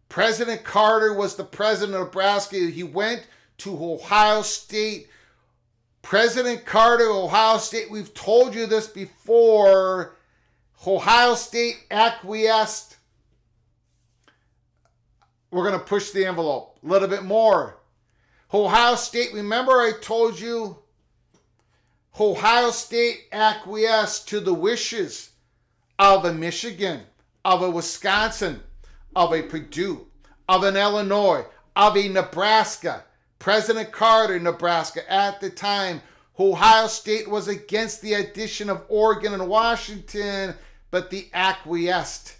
President Carter was the president of Nebraska. He went to Ohio State. President Carter, Ohio State, we've told you this before. Ohio State acquiesced. We're going to push the envelope a little bit more. Ohio State, remember I told you, Ohio State acquiesced to the wishes of a Michigan, of a Wisconsin, of a Purdue, of an Illinois, of a Nebraska. President Carter, Nebraska, at the time, Ohio State was against the addition of Oregon and Washington, but they acquiesced.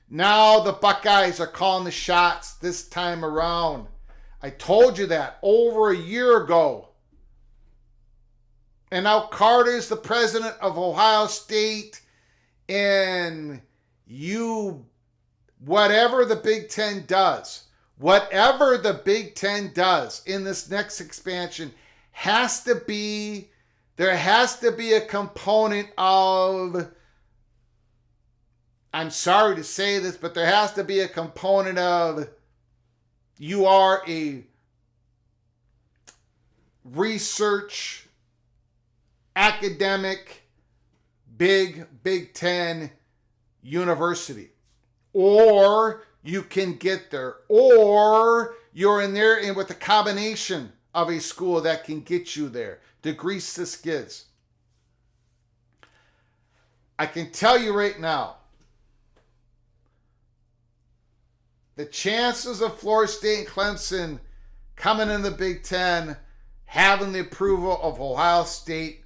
Now the Buckeyes are calling the shots this time around. I told you that over a year ago. And now Carter's the president of Ohio State, and whatever the Big Ten does in this next expansion there has to be a component of, I'm sorry to say this, but there has to be a component of you are a research, academic, Big Ten university. Or you can get there. Or you're in there and with a combination of a school that can get you there, to grease the skids. I can tell you right now, the chances of Florida State and Clemson coming in the Big Ten, having the approval of Ohio State,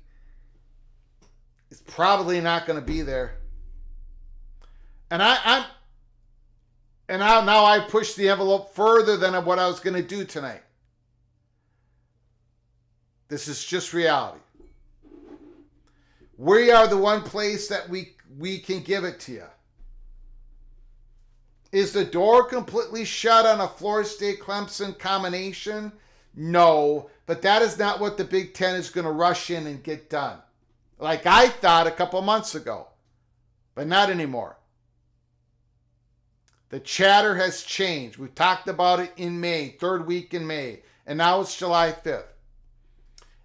is probably not going to be there. And now I push the envelope further than what I was going to do tonight. This is just reality. We are the one place that we can give it to you. Is the door completely shut on a Florida State-Clemson combination? No, but that is not what the Big Ten is going to rush in and get done. Like I thought a couple months ago, but not anymore. The chatter has changed. We talked about it in May, third week in May, and now it's July 5th.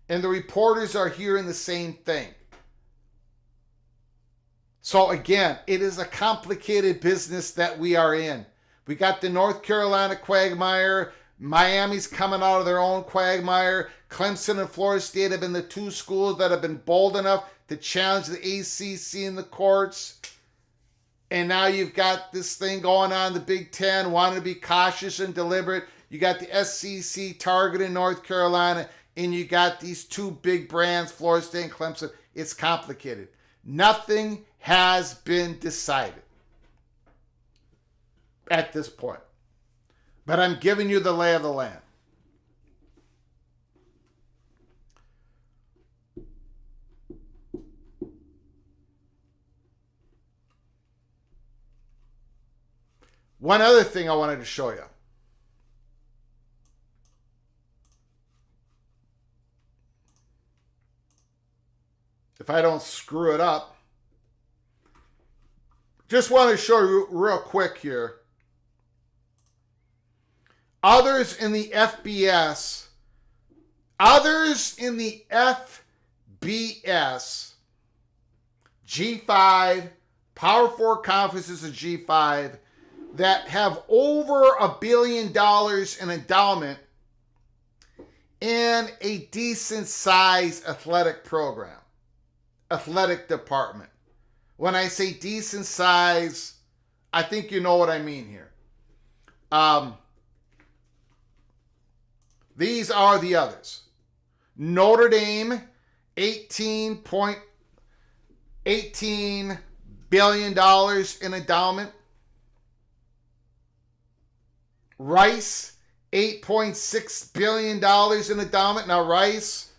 And the reporters are hearing the same thing. So again, it is a complicated business that we are in. We got the North Carolina quagmire. Miami's coming out of their own quagmire. Clemson and Florida State have been the two schools that have been bold enough to challenge the ACC in the courts. And now you've got this thing going on, the Big Ten, wanting to be cautious and deliberate. You got the SEC targeting North Carolina, and you got these two big brands, Florida State and Clemson. It's complicated. Nothing has been decided at this point. But I'm giving you the lay of the land. One other thing I wanted to show you. If I don't screw it up. Just want to show you real quick here. Others in the FBS, G5, Power 4 conferences of G5 that have over $1 billion in endowment and a decent sized athletic program, athletic department. When I say decent size, I think you know what I mean here. These are the others. Notre Dame, $18 billion in endowment. Rice, $8.6 billion in endowment. Now Rice,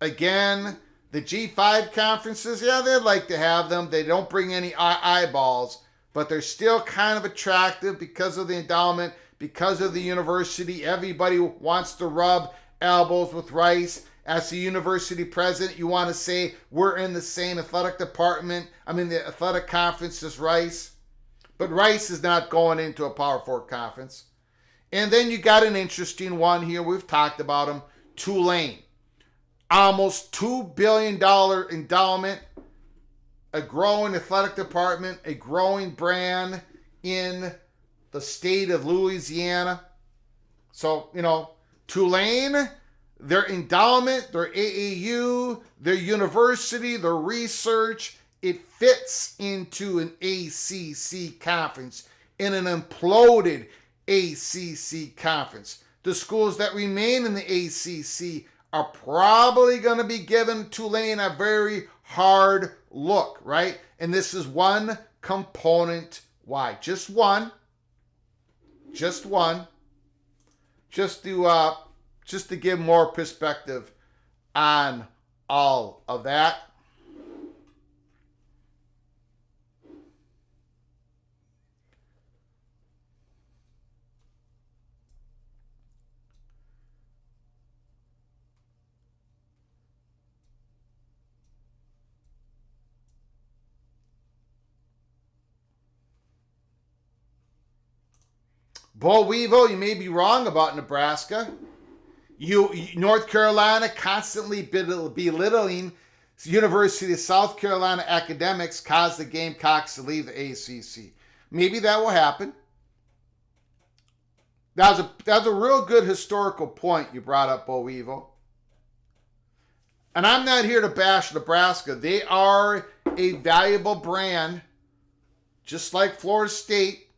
again, the G5 conferences, yeah, they'd like to have them. They don't bring any eyeballs, but they're still kind of attractive because of the endowment, because of the university. Everybody wants to rub elbows with Rice. As the university president, you want to say, we're in the same athletic department. The athletic conference as Rice. But Rice is not going into a Power 4 conference. And then you got an interesting one here. We've talked about him. Tulane. Almost $2 billion endowment, a growing athletic department, a growing brand in the state of Louisiana. So, Tulane, their endowment, their AAU, their university, their research, it fits into an ACC conference, in an imploded ACC conference. The schools that remain in the ACC are probably going to be giving Tulane a very hard look, right? And this is one component why. Just one. Just to give more perspective on all of that. Bo Weevil, you may be wrong about Nebraska. North Carolina constantly belittling University of South Carolina academics caused the Gamecocks to leave the ACC. Maybe that will happen. That was a real good historical point you brought up, Bo Weevil. And I'm not here to bash Nebraska. They are a valuable brand, just like Florida State.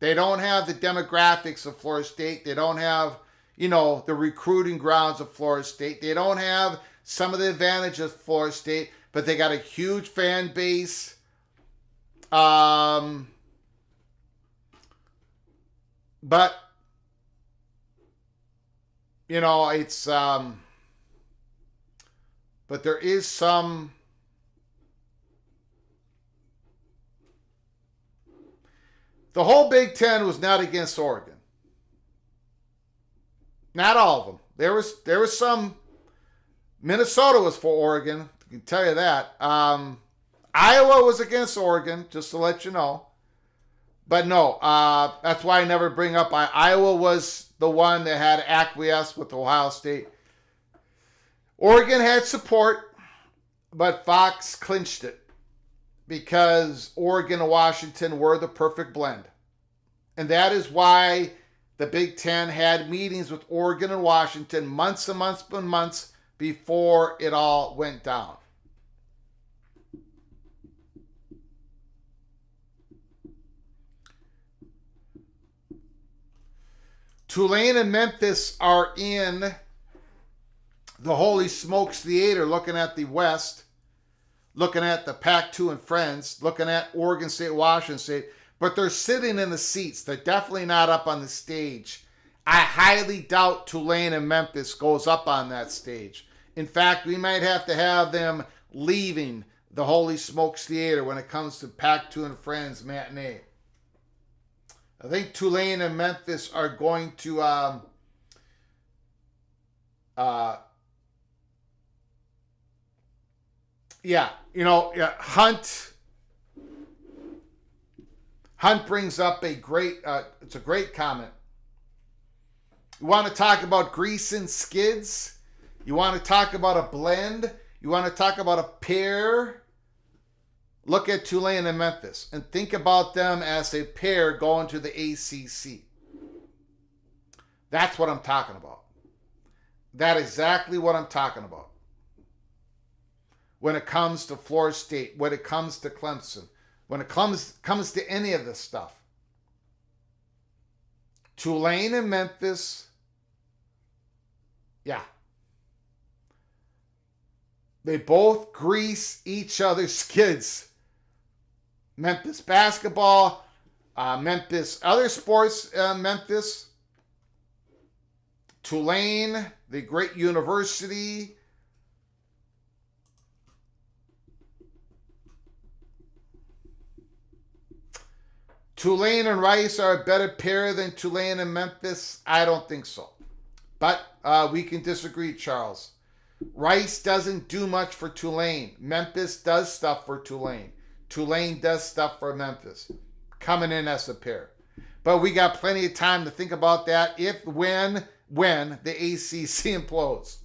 They don't have the demographics of Florida State. They don't have, the recruiting grounds of Florida State. They don't have some of the advantages of Florida State, but they got a huge fan base. But it's but there is some the whole Big Ten was not against Oregon. Not all of them. There was some. Minnesota was for Oregon. I can tell you that. Iowa was against Oregon, just to let you know. But no, that's why I never bring up. Iowa was the one that had acquiesced with Ohio State. Oregon had support, but Fox clinched it because Oregon and Washington were the perfect blend. And that is why the Big Ten had meetings with Oregon and Washington months and months and months before it all went down. Tulane and Memphis are in the Holy Smokes Theater, looking at the West, looking at the Pac-2 and friends, looking at Oregon State, Washington State, but they're sitting in the seats. They're definitely not up on the stage. I highly doubt Tulane and Memphis goes up on that stage. In fact, we might have to have them leaving the Holy Smokes Theater when it comes to Pac-2 and friends matinee. I think Tulane and Memphis are going to Hunt brings up a great it's a great comment. You want to talk about grease and skids? You want to talk about a blend? You want to talk about a pair? Look at Tulane and Memphis and think about them as a pair going to the ACC. That's what I'm talking about. That's exactly what I'm talking about. When it comes to Florida State, when it comes to Clemson, when it comes to any of this stuff. Tulane and Memphis, yeah. They both grease each other's skids. Memphis basketball, Memphis other sports, Memphis. Tulane, the great university. Tulane and Rice are a better pair than Tulane and Memphis? I don't think so. But we can disagree, Charles. Rice doesn't do much for Tulane. Memphis does stuff for Tulane. Tulane does stuff for Memphis. Coming in as a pair. But we got plenty of time to think about that when the ACC implodes.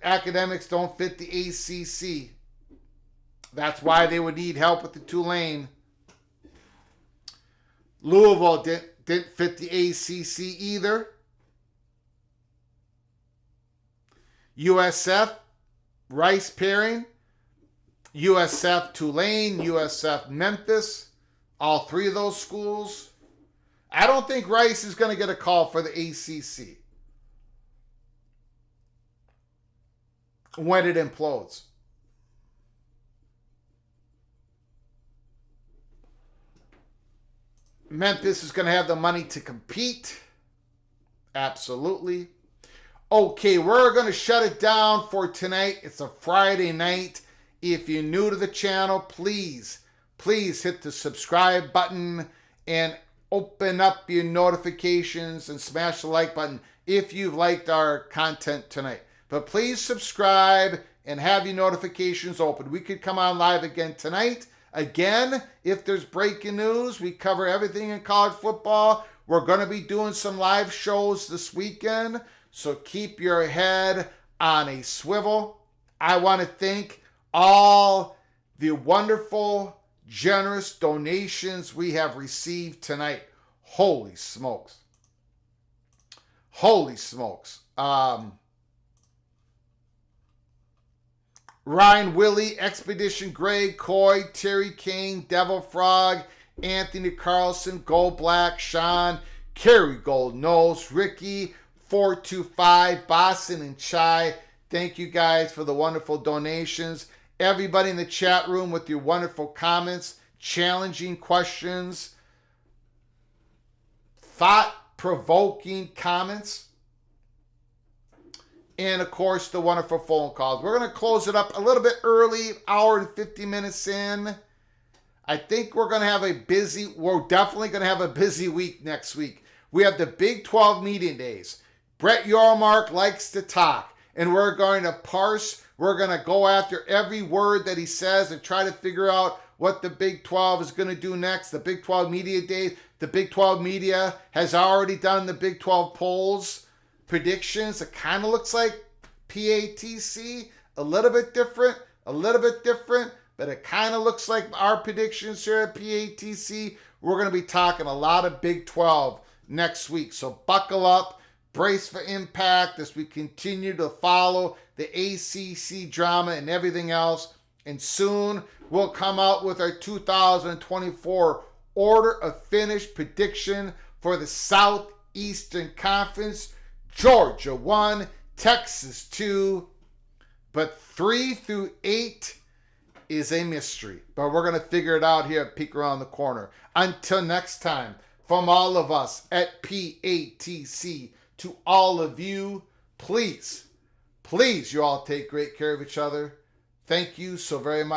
Academics don't fit the ACC. That's why they would need help with the Tulane. Louisville didn't fit the ACC either. USF, Rice pairing. USF Tulane, USF Memphis. All three of those schools. I don't think Rice is going to get a call for the ACC when it implodes. Memphis is going to have the money to compete. Absolutely. Okay, we're going to shut it down for tonight. It's a Friday night. If you're new to the channel, please hit the subscribe button and open up your notifications and smash the like button if you've liked our content tonight. But please subscribe and have your notifications open. We could come on live again tonight. Again, if there's breaking news, we cover everything in college football. We're going to be doing some live shows this weekend, so keep your head on a swivel. I want to thank all the wonderful generous donations we have received tonight. Holy smokes. Holy smokes. Ryan Willie, Expedition Greg, Coy, Terry King, Devil Frog, Anthony Carlson, Gold Black, Sean, Kerry Gold Nose, Ricky, 425, Boston and Chai. Thank you guys for the wonderful donations. Everybody in the chat room with your wonderful comments, challenging questions, thought-provoking comments, and of course the wonderful phone calls. We're going to close it up a little bit early, hour and 50 minutes in. I think we're definitely going to have a busy week next week. We have the Big 12 meeting days. Brett Yormark likes to talk, and we're going to we're going to go after every word that he says and try to figure out what the Big 12 is going to do next. The Big 12 media days, the Big 12 media has already done the Big 12 polls predictions. It kind of looks like PATC, a little bit different, but it kind of looks like our predictions here at PATC. We're going to be talking a lot of Big 12 next week. So buckle up, brace for impact as we continue to follow the ACC drama and everything else. And soon we'll come out with our 2024 order of finish prediction for the Southeastern Conference. Georgia 1, Texas 2, but 3 through 8 is a mystery. But we're going to figure it out here at Peek Around the Corner. Until next time, from all of us at PATC to all of you, please, you all take great care of each other. Thank you so very much.